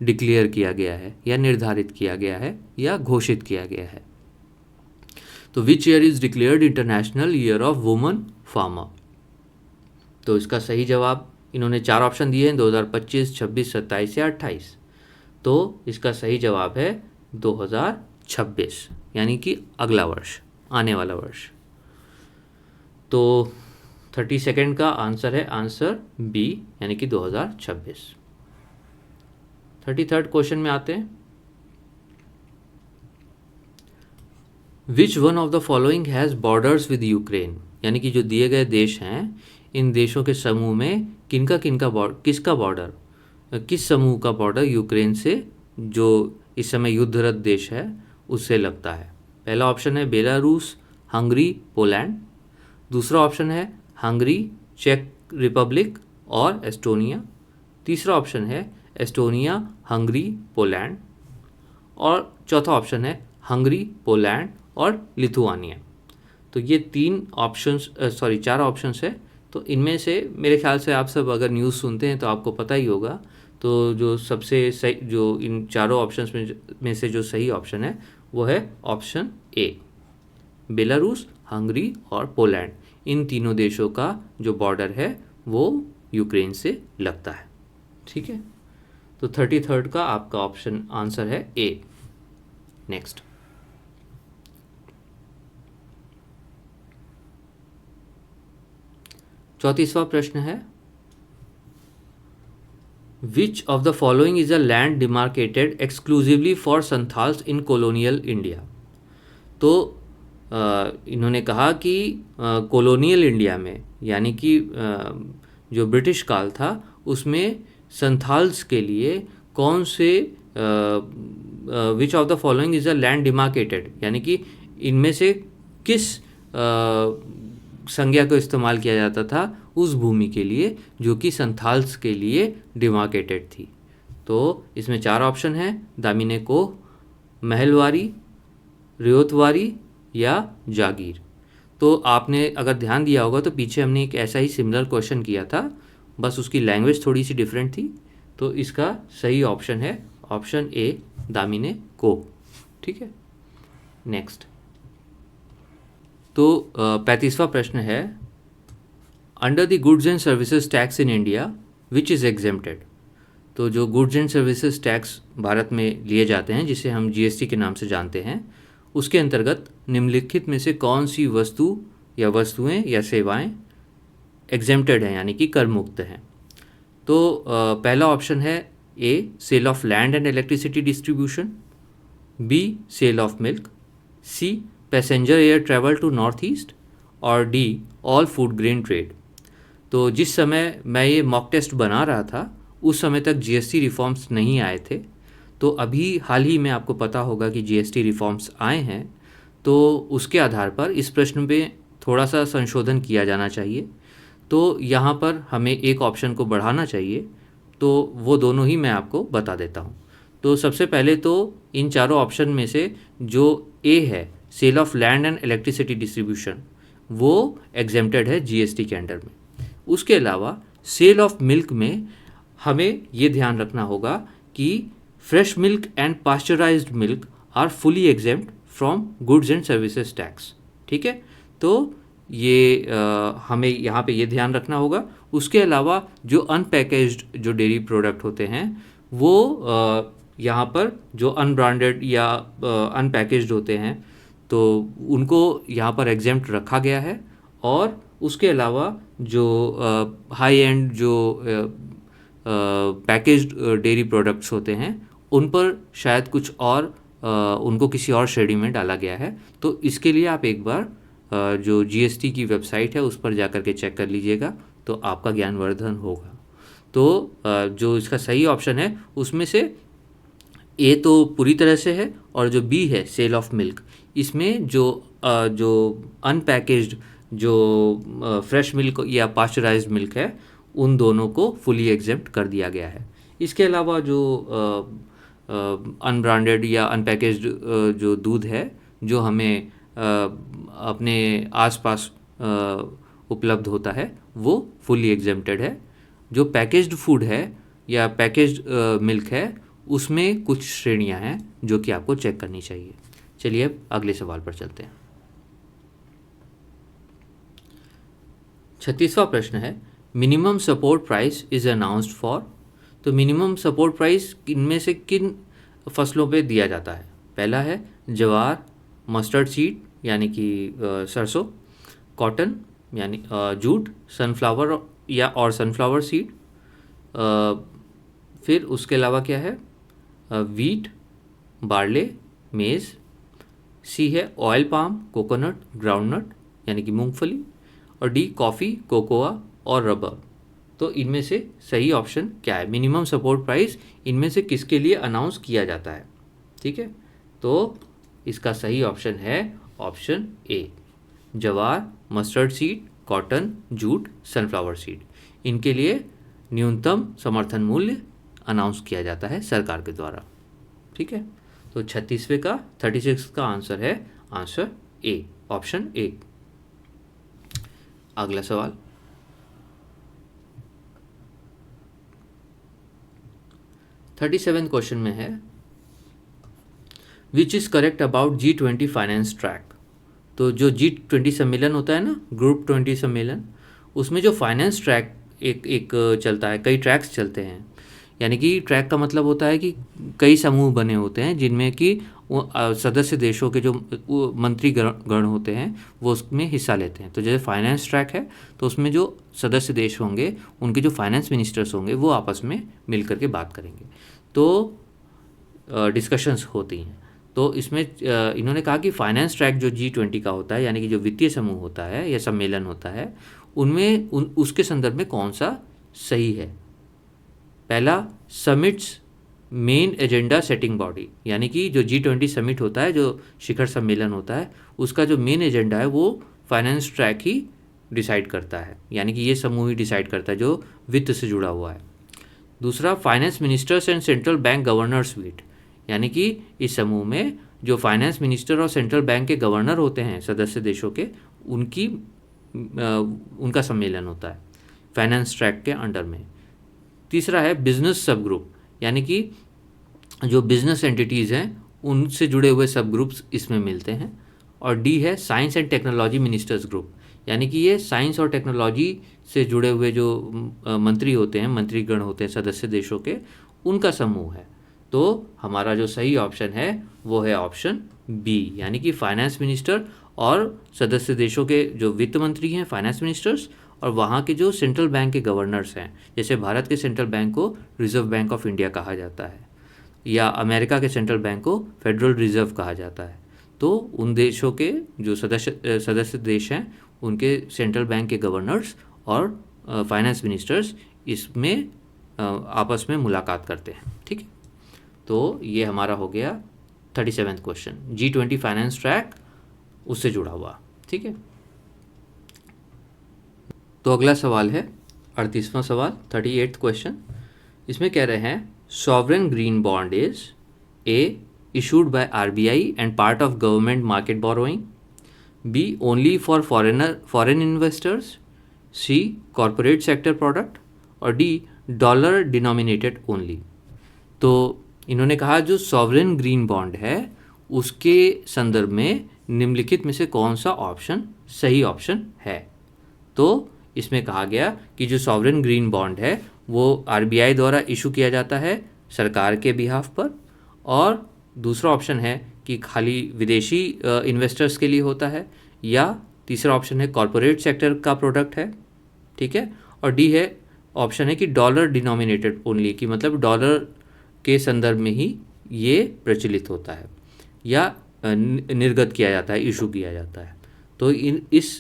डिक्लेयर किया गया है या निर्धारित किया गया है या घोषित किया गया है। तो which year is declared international year of woman farmer. तो इसका सही जवाब इन्होंने 4 ऑप्शन दिए हैं, 2025, 26, 27 या 28। तो इसका सही जवाब है 2026, यानी कि अगला वर्ष, आने वाला वर्ष। तो 32nd का आंसर है आंसर बी, यानी कि 2026। 33rd क्वेश्चन में आते हैं, which one of the following has borders with Ukraine. यानी कि जो दिए गए देश हैं इन देशों के समूह में किसका बॉर्डर, किस समूह का बॉर्डर यूक्रेन से, जो इस समय युद्धरत देश है, उससे लगता है। पहला ऑप्शन है बेलारूस, हंगरी, पोलैंड। दूसरा ऑप्शन है हंगरी, चेक रिपब्लिक और एस्टोनिया। तीसरा ऑप्शन है एस्टोनिया, हंगरी, पोलैंड। और चौथा ऑप्शन है हंगरी, पोलैंड और लिथुआनिया। तो ये 4 ऑप्शंस है। तो इनमें से मेरे ख्याल से आप सब अगर न्यूज़ सुनते हैं तो आपको पता ही होगा। तो जो सबसे सही, जो इन चारों ऑप्शंस में से जो सही ऑप्शन है वो है ऑप्शन ए, बेलारूस, हंगरी और पोलैंड। इन तीनों देशों का जो बॉर्डर है वो यूक्रेन से लगता है। ठीक है, तो 33rd का आपका ऑप्शन आंसर है ए। नेक्स्ट, 34वां प्रश्न है, विच of the following is a land demarcated exclusively for Santhals in colonial India. तो इन्होंने कहा कि कॉलोनियल इंडिया में, यानी कि जो ब्रिटिश काल था उसमें संथाल्स के लिए कौन से विच of the following is a land demarcated, यानी कि इनमें से किस संज्ञा को इस्तेमाल किया जाता था उस भूमि के लिए जो कि संथाल्स के लिए डिमार्केटेड थी। तो इसमें 4 ऑप्शन हैं, दामिने को, महलवारी, रियोतवारी या जागीर। तो आपने अगर ध्यान दिया होगा तो पीछे हमने एक ऐसा ही सिमिलर क्वेश्चन किया था, बस उसकी लैंग्वेज थोड़ी सी डिफरेंट थी। तो इसका सही ऑप्शन है ऑप्शन ए, दामिने को। ठीक है, नेक्स्ट, तो 35वां प्रश्न है, under the goods and services tax in India which is exempted. तो जो goods and services tax Bharat में लिए जाते हैं, जिसे हम जीएसटी के नाम से जानते हैं, उसके अंतर्गत निम्नलिखित में से कौन सी वस्तु या वस्तुएं या सेवाएं एग्जेम्प्टेड हैं, यानी कि कर मुक्त हैं। तो पहला ऑप्शन है A, sale of land and electricity distribution, B, sale of milk, C, passenger air travel to north east, और D, all food grain trade. तो जिस समय मैं ये मॉक टेस्ट बना रहा था उस समय तक जीएसटी रिफॉर्म्स नहीं आए थे। तो अभी हाल ही में आपको पता होगा कि जीएसटी रिफॉर्म्स आए हैं, तो उसके आधार पर इस प्रश्न पे थोड़ा सा संशोधन किया जाना चाहिए। तो यहाँ पर हमें एक ऑप्शन को बढ़ाना चाहिए, तो वो दोनों ही मैं आपको बता देता हूँ। तो सबसे पहले तो इन चारों ऑप्शन में से जो ए है, sale of land and electricity distribution, वो एग्जेम्प्टेड है जीएसटी के अंडर में। उसके अलावा सेल ऑफ मिल्क में हमें ये ध्यान रखना होगा कि fresh milk and pasteurised milk are fully exempt from goods and services tax. ठीक है, तो ये हमें यहाँ पे ये ध्यान रखना होगा। उसके अलावा जो अनपैकेज्ड जो डेयरी प्रोडक्ट होते हैं वो यहाँ पर जो अनब्रांडेड या अनपैकेज्ड होते हैं तो उनको यहाँ पर एग्जेम्प्ट रखा गया है। और उसके अलावा जो हाई एंड जो पैकेज्ड डेयरी प्रोडक्ट्स होते हैं उन पर शायद कुछ और उनको किसी और श्रेणी में डाला गया है। तो इसके लिए आप एक बार जो जीएसटी की वेबसाइट है उस पर जा कर के चेक कर लीजिएगा, तो आपका ज्ञानवर्धन होगा। तो जो इसका सही ऑप्शन है उसमें से ए तो पूरी तरह से है, और जो बी है सेल ऑफ मिल्क, इसमें जो अनपैकेज्ड जो फ्रेश मिल्क या पास्चराइज्ड मिल्क है उन दोनों को फुली एग्जेम्प्ट कर दिया गया है। इसके अलावा जो अनब्रांडेड या अनपैकेज्ड जो दूध है जो हमें अपने आसपास उपलब्ध होता है वो फुली एग्जेम्प्टेड है। जो पैकेज्ड फूड है या पैकेज्ड मिल्क है उसमें कुछ श्रेणियां हैं जो कि आपको चेक करनी चाहिए। चलिए अब अगले सवाल पर चलते हैं। 36वां प्रश्न है, minimum support price is announced for. तो मिनिमम सपोर्ट प्राइस इनमें से किन फसलों पे दिया जाता है। पहला है ज्वार, मस्टर्ड सीड यानी कि सरसों, कॉटन यानी जूट, सनफ्लावर या और सनफ्लावर सीड, फिर उसके अलावा क्या है, वीट, बार्ले, मेज़, सी है ऑयल पाम, कोकोनट, ग्राउंडनट यानी कि मूंगफली, और डी कॉफ़ी, कोकोआ और रबर। तो इनमें से सही ऑप्शन क्या है, मिनिमम सपोर्ट प्राइस इनमें से किसके लिए अनाउंस किया जाता है। ठीक है, तो इसका सही ऑप्शन है ऑप्शन ए, ज्वार, mustard seed, cotton, jute, sunflower seed. इनके लिए न्यूनतम समर्थन मूल्य अनाउंस किया जाता है सरकार के द्वारा। ठीक है, तो 36 का आंसर है आंसर ए, ऑप्शन ए। अगला सवाल, क्वेश्चन में है, which is correct about G20 finance track. तो जो G20 सम्मेलन होता है ना, ग्रुप 20 सम्मेलन, उसमें जो फाइनेंस ट्रैक एक एक चलता है, कई ट्रैक्स चलते हैं। यानी कि ट्रैक का मतलब होता है कि कई समूह बने होते हैं जिनमें कि सदस्य देशों के जो मंत्री गण होते हैं वो उसमें हिस्सा लेते हैं। तो जैसे फाइनेंस ट्रैक है तो उसमें जो सदस्य देश होंगे उनके जो फाइनेंस मिनिस्टर्स होंगे वो आपस में मिल करके बात करेंगे, तो डिस्कशंस होती हैं। तो इसमें इन्होंने कहा कि फाइनेंस ट्रैक जो G20 का होता है, यानी कि जो वित्तीय समूह होता है या सम्मेलन होता है, उनमें उसके संदर्भ में कौन सा सही है। पहला, summits main agenda setting body, यानी कि जो G20 समिट होता है, जो शिखर सम्मेलन होता है, उसका जो मेन एजेंडा है वो फाइनेंस ट्रैक ही डिसाइड करता है, यानी कि ये समूह ही डिसाइड करता है जो वित्त से जुड़ा हुआ है। दूसरा, finance ministers and central bank governors meet, यानी कि इस समूह में जो फाइनेंस मिनिस्टर और सेंट्रल बैंक के गवर्नर होते हैं सदस्य देशों के, उनका सम्मेलन होता है फाइनेंस ट्रैक के अंडर में। तीसरा है बिजनेस सब ग्रुप, यानी कि जो बिजनेस एंटिटीज़ हैं उनसे जुड़े हुए सब ग्रुप्स इसमें मिलते हैं। और डी है science and technology ministers group, यानी कि ये साइंस और टेक्नोलॉजी से जुड़े हुए जो मंत्री होते हैं, मंत्रीगण होते हैं सदस्य देशों के, उनका समूह है। तो हमारा जो सही ऑप्शन है वो है ऑप्शन बी, यानी कि फाइनेंस मिनिस्टर और सदस्य देशों के जो वित्त मंत्री हैं फाइनेंस मिनिस्टर्स, और वहाँ के जो सेंट्रल बैंक के गवर्नर्स हैं, जैसे भारत के सेंट्रल बैंक को रिजर्व बैंक ऑफ इंडिया कहा जाता है या अमेरिका के सेंट्रल बैंक को फेडरल रिजर्व कहा जाता है। तो उन देशों के जो सदस्य देश हैं उनके सेंट्रल बैंक के गवर्नर्स और फाइनेंस मिनिस्टर्स इसमें आपस में मुलाकात करते हैं। ठीक है, तो ये हमारा हो गया 37वां क्वेश्चन, G20 फाइनेंस ट्रैक उससे जुड़ा हुआ। ठीक है, तो अगला सवाल है 38वां सवाल, 38th क्वेश्चन। इसमें कह रहे हैं sovereign green bond is a issued by RBI and part of government market borrowing, B only for foreign investors, C corporate sector product, और D dollar denominated only। तो इन्होंने कहा जो सॉवरेन ग्रीन बॉन्ड है उसके संदर्भ में निम्नलिखित में से कौन सा ऑप्शन सही ऑप्शन है। तो इसमें कहा गया कि जो सॉवरेन ग्रीन बॉन्ड है वो RBI द्वारा इशू किया जाता है सरकार के बिहाफ पर, और दूसरा ऑप्शन है कि खाली विदेशी इन्वेस्टर्स के लिए होता है, या तीसरा ऑप्शन है कॉरपोरेट सेक्टर का प्रोडक्ट है। ठीक है, और डी है ऑप्शन है कि डॉलर डिनोमिनेटेड ओनली, कि मतलब डॉलर के संदर्भ में ही ये प्रचलित होता है या निर्गत किया जाता है, इशू किया जाता है। तो इस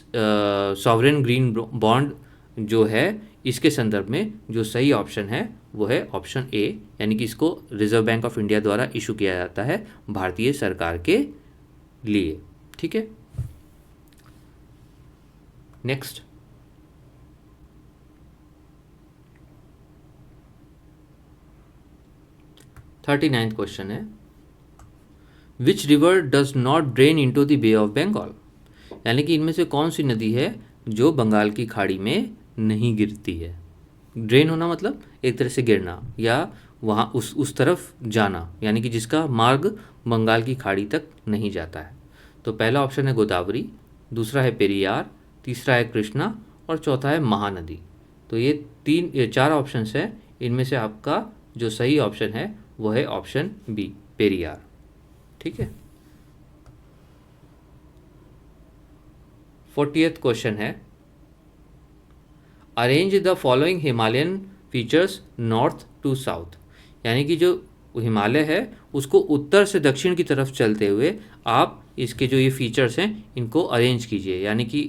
सॉवरेन ग्रीन बॉन्ड जो है इसके संदर्भ में जो सही ऑप्शन है वो है ऑप्शन ए, यानी कि इसको रिजर्व बैंक ऑफ इंडिया द्वारा इशू किया जाता है भारतीय सरकार के लिए। ठीक है, नेक्स्ट 39th क्वेश्चन है which river does not drain into the Bay of Bengal, यानी कि इनमें से कौन सी नदी है जो बंगाल की खाड़ी में नहीं गिरती है। ड्रेन होना मतलब एक तरह से गिरना या वहाँ उस तरफ जाना, यानी कि जिसका मार्ग बंगाल की खाड़ी तक नहीं जाता है। तो पहला ऑप्शन है गोदावरी, दूसरा है पेरियार, तीसरा है कृष्णा और चौथा है महानदी। तो ये चार ऑप्शंस हैं, इनमें से आपका जो सही ऑप्शन है वो है ऑप्शन बी, पेरियार। ठीक है, 40th क्वेश्चन है arrange the following Himalayan features north to south, यानी कि जो हिमालय है उसको उत्तर से दक्षिण की तरफ चलते हुए आप इसके जो ये फीचर्स हैं इनको अरेंज कीजिए। यानी कि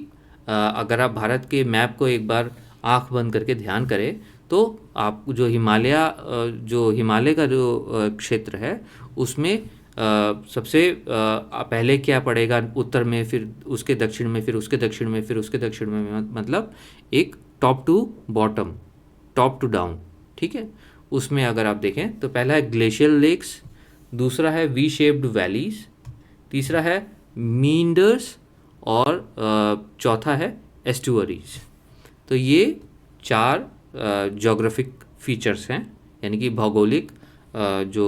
अगर आप भारत के मैप को एक बार आंख बंद करके ध्यान करें तो आप जो हिमालय का जो क्षेत्र है उसमें सबसे पहले क्या पड़ेगा, उत्तर में, फिर उसके दक्षिण में, फिर उसके दक्षिण में, फिर उसके दक्षिण में, मतलब एक top to bottom, top to down. ठीक है, उसमें अगर आप देखें तो पहला है ग्लेशियल लेक्स, दूसरा है वी शेप्ड वैलीज, तीसरा है मींडर्स और चौथा है एस्टुअरीज। तो ये चार ज्योग्राफिक फीचर्स हैं, यानी कि भौगोलिक जो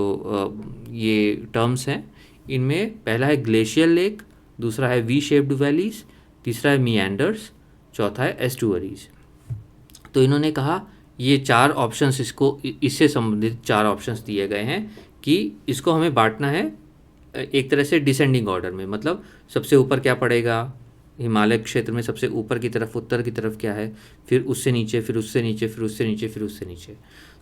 ये टर्म्स हैं। इनमें पहला है ग्लेशियल लेक, दूसरा है वी शेप्ड वैलीज, तीसरा है मीएंडर्स, चौथा है एस्टुअरीज। तो इन्होंने कहा ये चार ऑप्शंस, इसको इससे संबंधित चार ऑप्शंस दिए गए हैं कि इसको हमें बांटना है एक तरह से डिसेंडिंग ऑर्डर में। मतलब सबसे ऊपर क्या पड़ेगा, हिमालय क्षेत्र में सबसे ऊपर की तरफ, उत्तर की तरफ क्या है, फिर उससे नीचे, फिर उससे नीचे, फिर उससे नीचे, फिर उससे नीचे।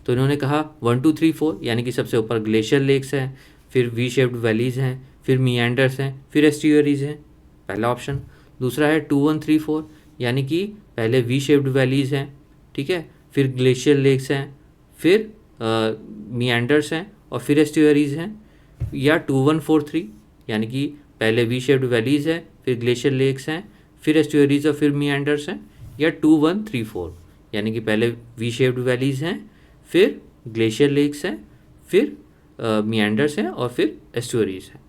तो इन्होंने कहा 1 2 3 4, यानी कि सबसे ऊपर ग्लेशियर लेक्स हैं, फिर वी शेप्ड वैलीज हैं, फिर मीएंडर्स हैं, फिर एस्ट्यूअरीज हैं, पहला ऑप्शन। दूसरा है 2 1 3 4, यानी कि पहले वी शेप्ड वैलीज हैं, ठीक है, फिर ग्लेशियर लेक्स हैं, फिर मीएंडर्स हैं और फिर एस्ट्यूअरीज हैं। या 2 1 4 3, यानी कि पहले वी शेप्ड वैलीज है, फिर ग्लेशियर लेक्स हैं, फिर एस्ट्यूअरीज और फिर मीएंडर्स हैं। या 2 1 3 4, यानी कि पहले वी शेप्ड वैलीज हैं, फिर ग्लेशियर लेक्स हैं, फिर मीएंडर्स हैं और फिर एस्ट्यूअरीज हैं।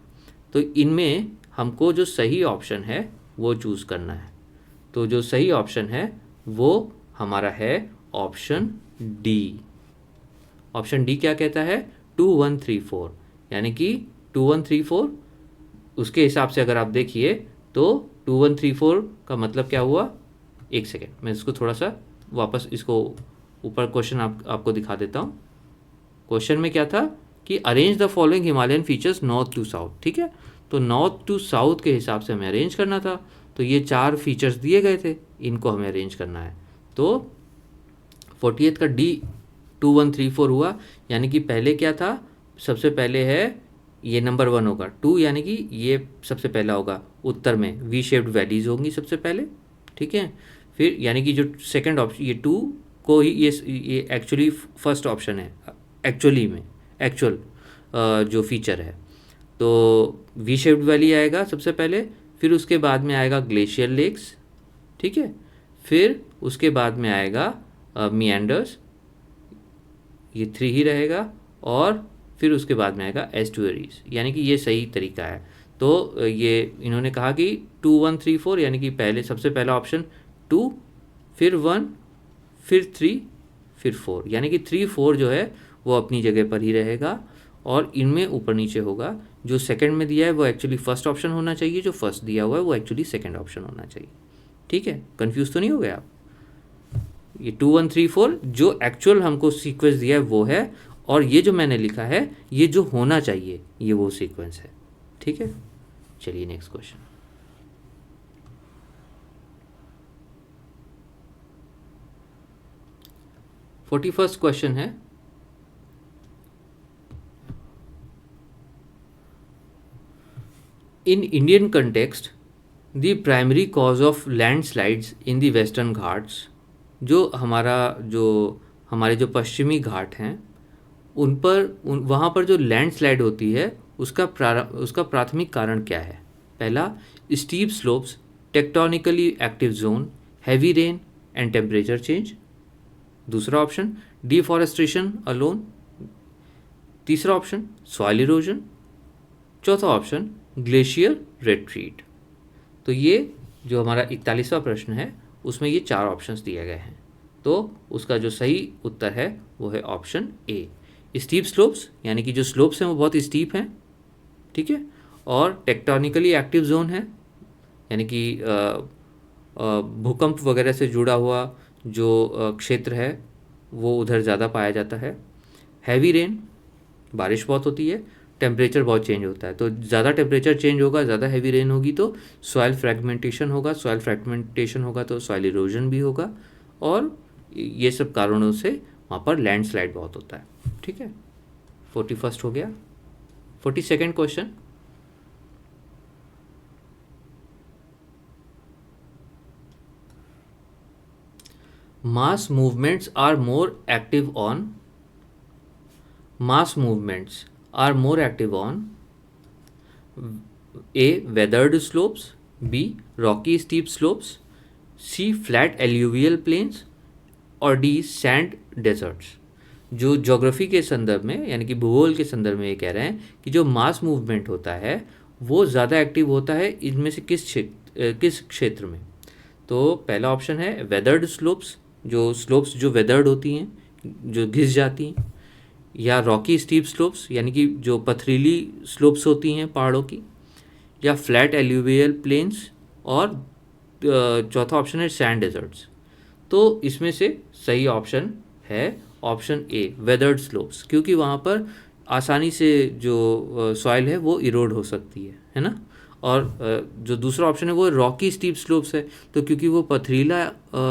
तो इनमें हमको जो सही ऑप्शन है वो चूज़ करना है। तो जो सही ऑप्शन है वो हमारा है ऑप्शन डी। ऑप्शन डी क्या कहता है, 2 1 3 4, यानी कि 2 1 3 4 उसके हिसाब से अगर आप देखिए तो 2 1 3 4 का मतलब क्या हुआ। एक सेकेंड, मैं इसको थोड़ा सा वापस इसको ऊपर क्वेश्चन आपको दिखा देता हूँ। क्वेश्चन में क्या था कि arrange the following Himalayan features north to south, ठीक है। तो नॉर्थ टू साउथ के हिसाब से हमें अरेंज करना था। तो ये चार फीचर्स दिए गए थे, इनको हमें अरेंज करना है। तो 48 का डी 2 1 3 4 हुआ, यानी कि पहले क्या था, सबसे पहले है ये नंबर 1 होगा, 2 यानी कि ये सबसे पहला होगा, उत्तर में वी शेप्ड वैलीज होंगी सबसे पहले, ठीक है। फिर यानी कि जो सेकंड ऑप्शन, ये 2 को ही ये एक्चुअली फर्स्ट ऑप्शन है, एक्चुअल जो फीचर है। तो वी शेप्ड वैली आएगा सबसे पहले, फिर उसके बाद में आएगा ग्लेशियर लेक्स, ठीक है, फिर उसके बाद में आएगा मीएंडर्स, ये 3 ही रहेगा, और फिर उसके बाद में आएगा एस्टुअरीज, यानी कि ये सही तरीका है। तो ये इन्होंने कहा कि 2 1 3 4, यानी कि पहले सबसे पहला ऑप्शन 2, फिर 1, फिर 3, फिर 4, यानी कि 3 4 जो है वो अपनी जगह पर ही रहेगा, और इनमें ऊपर नीचे होगा। जो सेकंड में दिया है वो एक्चुअली फर्स्ट ऑप्शन होना चाहिए, जो फर्स्ट दिया हुआ है वो एक्चुअली सेकंड ऑप्शन होना चाहिए, ठीक है। कंफ्यूज तो नहीं हो गया आप। ये 2 1 3 4 जो एक्चुअल हमको सीक्वेंस दिया है वो है, और ये जो मैंने लिखा है ये जो होना चाहिए ये वो सीक्वेंस है, ठीक है। चलिए नेक्स्ट क्वेश्चन। फर्स्ट क्वेश्चन है, in Indian context the primary cause of landslides in the western Ghats, जो हमारे जो पश्चिमी घाट हैं वहाँ पर जो लैंडस्लाइड होती है उसका प्राथमिक कारण क्या है। पहला, steep slopes, tectonically active zone, heavy rain and temperature change. दूसरा ऑप्शन, डिफॉरेस्टेशन अलोन। तीसरा ऑप्शन, सॉइल इरोजन। चौथा ऑप्शन, ग्लेशियर रिट्रीट। तो ये जो हमारा 41वां प्रश्न है उसमें ये चार ऑप्शंस दिए गए हैं। तो उसका जो सही उत्तर है वो है ऑप्शन ए, स्टीप स्लोप्स, यानी कि जो स्लोप्स हैं वो बहुत स्टीप हैं, ठीक है, और टेक्टोनिकली एक्टिव जोन है, यानी कि भूकंप वगैरह से जुड़ा हुआ जो क्षेत्र है वो उधर ज़्यादा पाया जाता है। हैवी रेन, बारिश बहुत होती है। टेम्परेचर बहुत चेंज होता है, तो ज़्यादा टेम्परेचर चेंज होगा, ज़्यादा हैवी रेन होगी तो सॉइल फ्रैगमेंटेशन होगा, सॉइल फ्रैगमेंटेशन होगा तो सॉइल इरोजन भी होगा, और ये सब कारणों से वहाँ पर लैंडस्लाइड बहुत होता है, ठीक है। 41 हो गया। 42nd question, mass movements are more active on A. weathered slopes, B. rocky steep slopes, C. flat alluvial plains और D. sand deserts। जो ज्योग्राफी के संदर्भ में यानी कि भूगोल के संदर्भ में ये कह रहे हैं कि जो मास मूवमेंट होता है वो ज़्यादा एक्टिव होता है इनमें से किस क्षेत्र में। तो पहला ऑप्शन है वेदर्ड स्लोप्स, जो स्लोप्स जो वेदर्ड होती हैं, जो घिस जाती हैं, या रॉकी स्टीप स्लोप्स, यानी कि जो पथरीली स्लोप्स होती हैं पहाड़ों की, या फ्लैट एल्यूवियल प्लेन्स, और चौथा ऑप्शन है सैंड डेजर्ट्स। तो इसमें से सही ऑप्शन है ऑप्शन ए, वेदर्ड स्लोप्स, क्योंकि वहाँ पर आसानी से जो सॉइल है वो इरोड हो सकती है ना। और जो दूसरा ऑप्शन है वो रॉकी स्टीप स्लोप्स है, तो क्योंकि वो पथरीला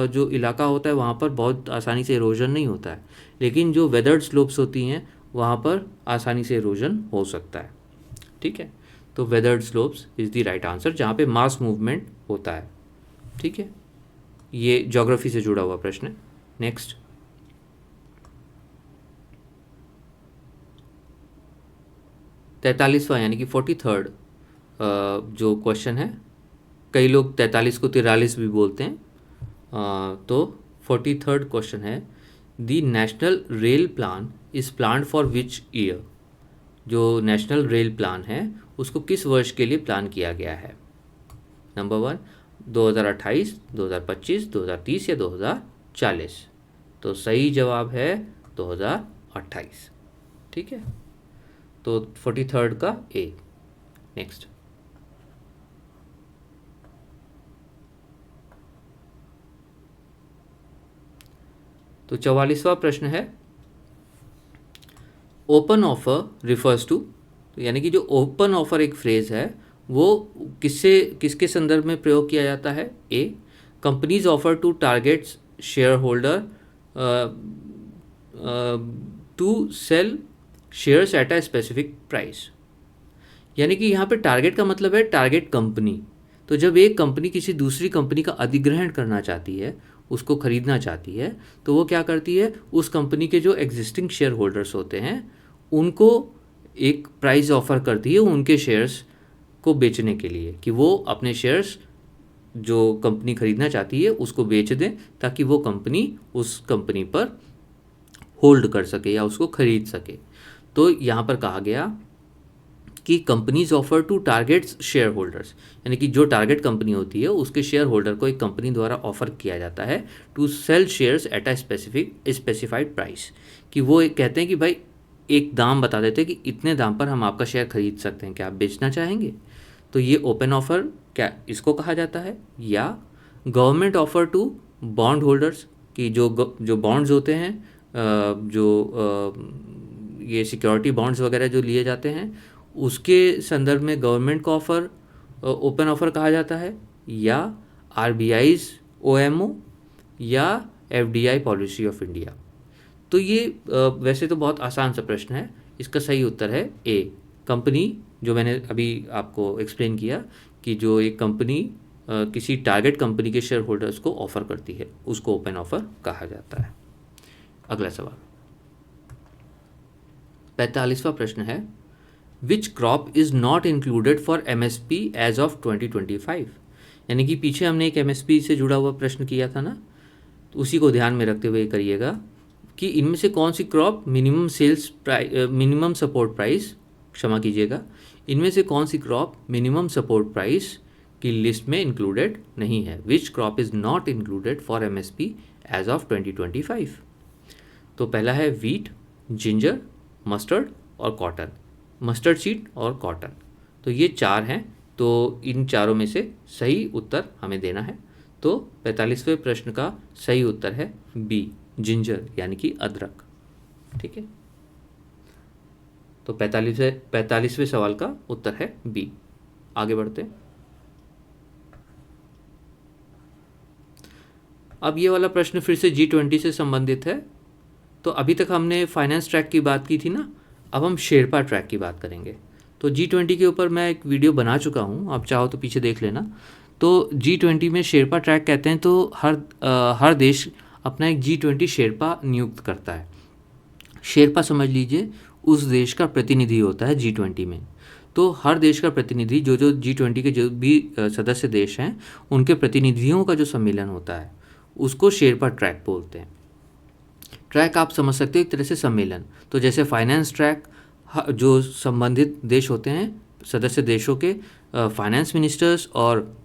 जो इलाका होता है वहाँ पर बहुत आसानी से इरोजन नहीं होता है, लेकिन जो वेदर्ड स्लोप्स होती हैं वहाँ पर आसानी से इरोजन हो सकता है। ठीक है, तो weathered slopes is the right answer, जहाँ पे मास मूवमेंट होता है। ठीक है, ये ज्योग्राफी से जुड़ा हुआ प्रश्न है। नेक्स्ट, 43वां यानी कि 43rd जो क्वेश्चन है, कई लोग 43 को 43 भी बोलते हैं। तो 43rd क्वेश्चन है, the national rail plan is plan for which year. जो नेशनल रेल प्लान है उसको किस वर्ष के लिए प्लान किया गया है? नंबर 1, 2028, 2025, 2030 या 2040। तो सही जवाब है 2028। ठीक है, तो 43rd का ए। नेक्स्ट, तो 44वां प्रश्न है, ओपन ऑफर रिफर्स टू, यानी कि जो ओपन ऑफर एक फ्रेज है वो किसके संदर्भ में प्रयोग किया जाता है? A, companies offer to targets shareholder to sell shares at a specific price. यानी कि यहाँ पे टारगेट का मतलब है टारगेट कंपनी। तो जब एक कंपनी किसी दूसरी कंपनी का अधिग्रहण करना चाहती है, उसको खरीदना चाहती है, तो वो क्या करती है, उस कंपनी के जो एग्जिस्टिंग शेयर होल्डर्स होते हैं उनको एक प्राइस ऑफर करती है उनके शेयर्स को बेचने के लिए, कि वो अपने शेयर्स जो कंपनी खरीदना चाहती है उसको बेच दें, ताकि वो कंपनी उस कंपनी पर होल्ड कर सके या उसको खरीद सके। तो यहाँ पर कहा गया कि companies offer to targets share holders, यानी कि जो टारगेट कंपनी होती है उसके शेयर होल्डर को एक कंपनी द्वारा ऑफर किया जाता है to sell shares at a specified price, कि वो कहते हैं कि भाई एक दाम बता देते हैं कि इतने दाम पर हम आपका शेयर खरीद सकते हैं, क्या आप बेचना चाहेंगे? तो ये ओपन ऑफर क्या इसको कहा जाता है। या government offer to bond holders, कि जो बॉन्ड्स होते हैं, ये सिक्योरिटी बॉन्ड्स वगैरह जो लिए जाते हैं उसके संदर्भ में गवर्नमेंट का ऑफर ओपन ऑफर कहा जाता है। या आरबीआईज ओएमओ या एफडीआई पॉलिसी ऑफ इंडिया। तो ये वैसे तो बहुत आसान सा प्रश्न है, इसका सही उत्तर है ए, कंपनी, जो मैंने अभी आपको एक्सप्लेन किया कि जो एक कंपनी किसी टारगेट कंपनी के शेयर होल्डर्स को ऑफर करती है उसको ओपन ऑफर कहा जाता है। अगला सवाल, 45वां प्रश्न है, which crop is not included for MSP as of 2025। यानी कि पीछे हमने एक एमएसपी से जुड़ा हुआ प्रश्न किया था ना, तो उसी को ध्यान में रखते हुए करिएगा कि इनमें से कौन सी क्रॉप मिनिमम सपोर्ट प्राइस, क्षमा कीजिएगा, इनमें से कौन सी क्रॉप मिनिमम सपोर्ट प्राइस की लिस्ट में इंक्लूडेड नहीं है। Which crop is not included for MSP as of 2025। तो पहला है वीट, जिंजर, मस्टर्ड और कॉटन, मस्टर्ड सीड और कॉटन। तो ये चार हैं, तो इन चारों में से सही उत्तर हमें देना है। तो 45वें प्रश्न का सही उत्तर है बी, जिंजर यानी कि अदरक। ठीक है, तो 45वें सवाल का उत्तर है बी। आगे बढ़ते हैं। अब ये वाला प्रश्न फिर से G20 से संबंधित है। तो अभी तक हमने फाइनेंस ट्रैक की बात की थी ना, अब हम शेरपा ट्रैक की बात करेंगे। तो G20 के ऊपर मैं एक वीडियो बना चुका हूँ, आप चाहो तो पीछे देख लेना। तो G20 में शेरपा ट्रैक कहते हैं, तो हर देश अपना एक G20 शेरपा नियुक्त करता है। शेरपा समझ लीजिए उस देश का प्रतिनिधि होता है G20 में। तो हर देश का प्रतिनिधि, जो G20 के जो भी सदस्य देश हैं उनके प्रतिनिधियों का जो सम्मेलन होता है उसको शेरपा ट्रैक बोलते हैं। ट्रैक आप समझ सकते हो एक तरह से सम्मेलन। तो जैसे फाइनेंस ट्रैक, जो संबंधित देश होते हैं सदस्य देशों के फाइनेंस मिनिस्टर्स और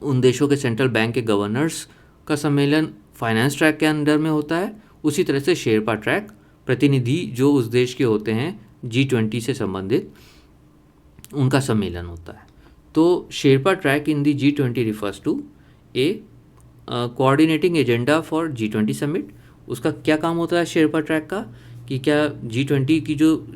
उन देशों के सेंट्रल बैंक के गवर्नर्स का सम्मेलन फाइनेंस ट्रैक के अंडर में होता है, उसी तरह से शेरपा ट्रैक प्रतिनिधि जो उस देश के होते हैं G20 से संबंधित, उनका सम्मेलन होता है। तो sherpa track in the G20 refers to a coordinating agenda for G20 summit. उसका क्या काम होता है शेरपा ट्रैक का, कि क्या G20 की जो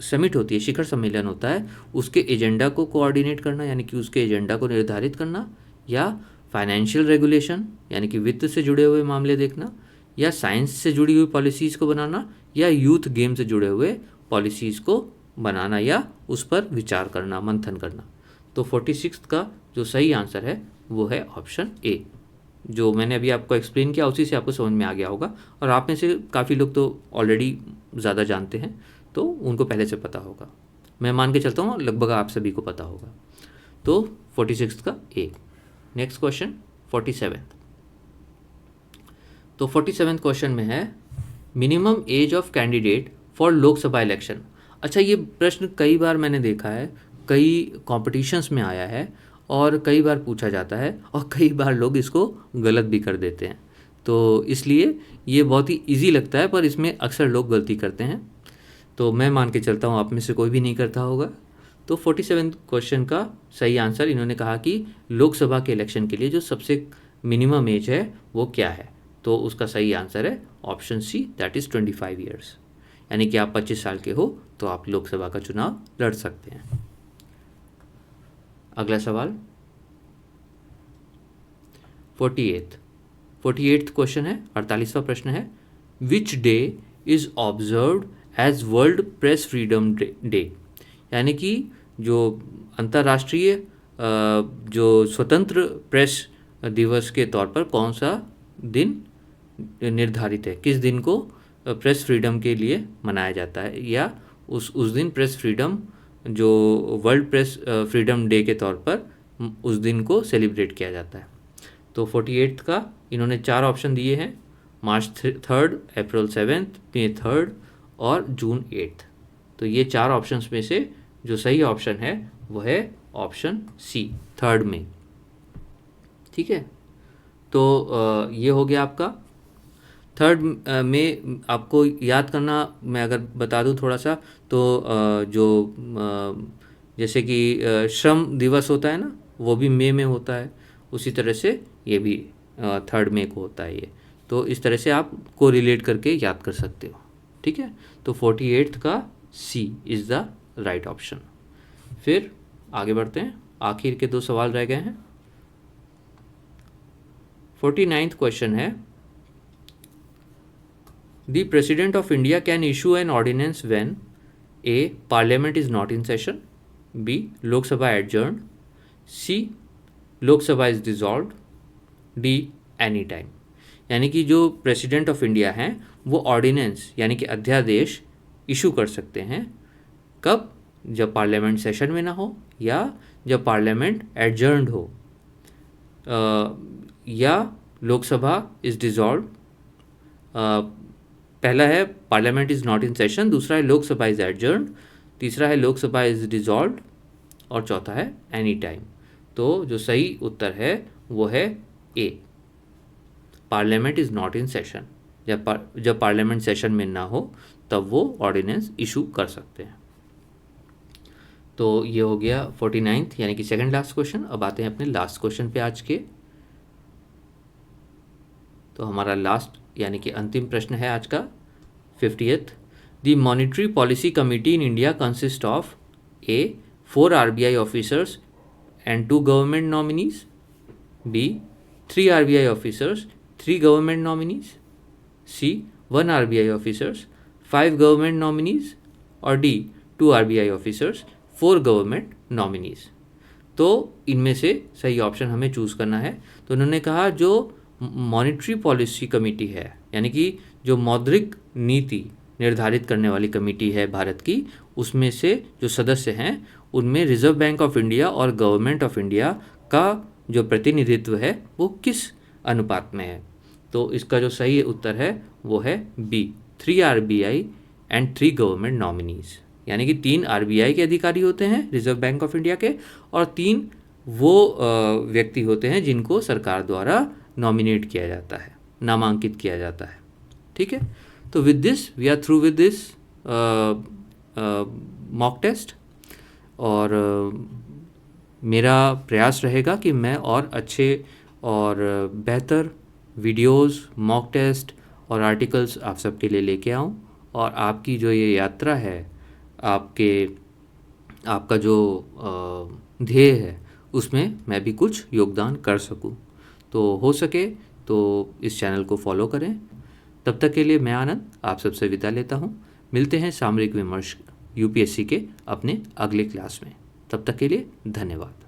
समिट होती है, शिखर सम्मेलन होता है, उसके एजेंडा को कोऑर्डिनेट करना, यानी कि उसके एजेंडा को निर्धारित करना, या फाइनेंशियल रेगुलेशन यानी कि वित्त से जुड़े हुए मामले देखना, या साइंस से जुड़ी हुई पॉलिसीज़ को बनाना, या यूथ गेम से जुड़े हुए पॉलिसीज़ को बनाना या उस पर विचार करना, मंथन करना। तो 46 का जो सही आंसर है वो है ऑप्शन ए। जो मैंने अभी आपको एक्सप्लेन किया उसी से आपको समझ में आ गया होगा, और आप में से काफ़ी लोग तो ऑलरेडी ज़्यादा जानते हैं तो उनको पहले से पता होगा। मैं मान के चलता हूँ लगभग आप सभी को पता होगा। तो 46 का ए। Next question 47। तो 47 क्वेश्चन में है minimum age of candidate for Lok Sabha election. अच्छा, ये प्रश्न कई बार मैंने देखा है, कई कॉम्पिटिशन्स में आया है और कई बार पूछा जाता है, और कई बार लोग इसको गलत भी कर देते हैं। तो इसलिए ये बहुत ही इजी लगता है, पर इसमें अक्सर लोग गलती करते हैं। तो मैं मान के चलता हूँ आप में से कोई भी नहीं करता होगा। तो 47 क्वेश्चन का सही आंसर इन्होंने कहा कि लोकसभा के इलेक्शन के लिए जो सबसे मिनिमम एज है वो क्या है। तो उसका सही आंसर है option C, that is 25 years. यानी कि आप 25 साल के हो तो आप लोकसभा का चुनाव लड़ सकते हैं। अगला सवाल 48th क्वेश्चन है, 48वां प्रश्न है, which day is observed as world press freedom day. यानी कि जो अंतर्राष्ट्रीय जो स्वतंत्र प्रेस दिवस के तौर पर कौन सा दिन निर्धारित है, किस दिन को प्रेस फ्रीडम के लिए मनाया जाता है, या उस दिन प्रेस फ्रीडम जो वर्ल्ड प्रेस फ्रीडम डे के तौर पर उस दिन को सेलिब्रेट किया जाता है। तो 48 का इन्होंने 4 ऑप्शन दिए हैं, मार्च 3rd, अप्रैल 7th, मई 3rd और जून 8th। तो ये 4 ऑप्शंस में से जो सही ऑप्शन है वो है ऑप्शन सी, 3rd में। ठीक है, तो ये हो गया आपका 3rd में। आपको याद करना, मैं अगर बता दूं थोड़ा सा, तो जो जैसे कि श्रम दिवस होता है ना, वो भी मई में होता है, उसी तरह से ये भी 3rd मई को होता है ये। तो इस तरह से आप को रिलेट करके याद कर सकते हो। ठीक है, तो 48th का सी इज़ द राइट ऑप्शन। फिर आगे बढ़ते हैं, आखिर के 2 सवाल रह गए हैं। 49th क्वेश्चन है, the president of India can issue an ordinance when A parliament is not in session, B Lok Sabha adjourn, C Lok Sabha is dissolved, D any time. यानी कि जो प्रेसिडेंट ऑफ इंडिया हैं वो ऑर्डिनेंस यानी कि अध्यादेश इशू कर सकते हैं कब, जब पार्लियामेंट सेशन में ना हो, या जब पार्लियामेंट एडजर्न्ड हो, या लोकसभा इज डिसॉल्व्ड। पहला है parliament is not in session, दूसरा है लोकसभा इज़ एडजर्न्ड, तीसरा है लोकसभा इज़ डिसॉल्व्ड, और चौथा है एनी टाइम। तो जो सही उत्तर है वो है A, parliament is not in session. जब पार्लियामेंट सेशन में ना हो तब वो ऑर्डिनेंस इशू कर सकते हैं। तो ये हो गया 49th यानी कि सेकंड लास्ट क्वेश्चन। अब आते हैं अपने लास्ट क्वेश्चन पे आज के। तो हमारा लास्ट यानी कि अंतिम प्रश्न है आज का 50th। The monetary policy committee in India consist of A 4 RBI officers and 2 government nominees, B 3 RBI officers 3 government nominees, C 1 RBI officers 5 government nominees, और D 2 RBI officers 4 government nominees. तो इनमें से सही ऑप्शन हमें choose करना है। तो उन्होंने कहा जो मॉनिटरी पॉलिसी कमेटी है, यानी कि जो मौद्रिक नीति निर्धारित करने वाली कमेटी है भारत की, उसमें से जो सदस्य हैं उनमें रिजर्व बैंक ऑफ इंडिया और गवर्नमेंट ऑफ इंडिया का जो प्रतिनिधित्व है वो किस अनुपात में है। तो इसका जो सही उत्तर है वो है B 3 RBI and 3 government nominees. यानी कि 3 RBI के अधिकारी होते हैं रिजर्व बैंक ऑफ इंडिया के, और 3 वो व्यक्ति होते हैं जिनको सरकार द्वारा नॉमिनेट किया जाता है, नामांकित किया जाता है। ठीक है, तो with this we are through with this mock test. और मेरा प्रयास रहेगा कि मैं और अच्छे और बेहतर वीडियोस, मॉक टेस्ट और आर्टिकल्स आप सबके लिए लेके आऊँ, और आपकी जो ये यात्रा है, आपका जो ध्येय है, उसमें मैं भी कुछ योगदान कर सकूं। तो हो सके तो इस चैनल को फॉलो करें। तब तक के लिए मैं आनंद आप सबसे विदा लेता हूं। मिलते हैं सामरिक विमर्श यूपीएससी के अपने अगले क्लास में। तब तक के लिए धन्यवाद।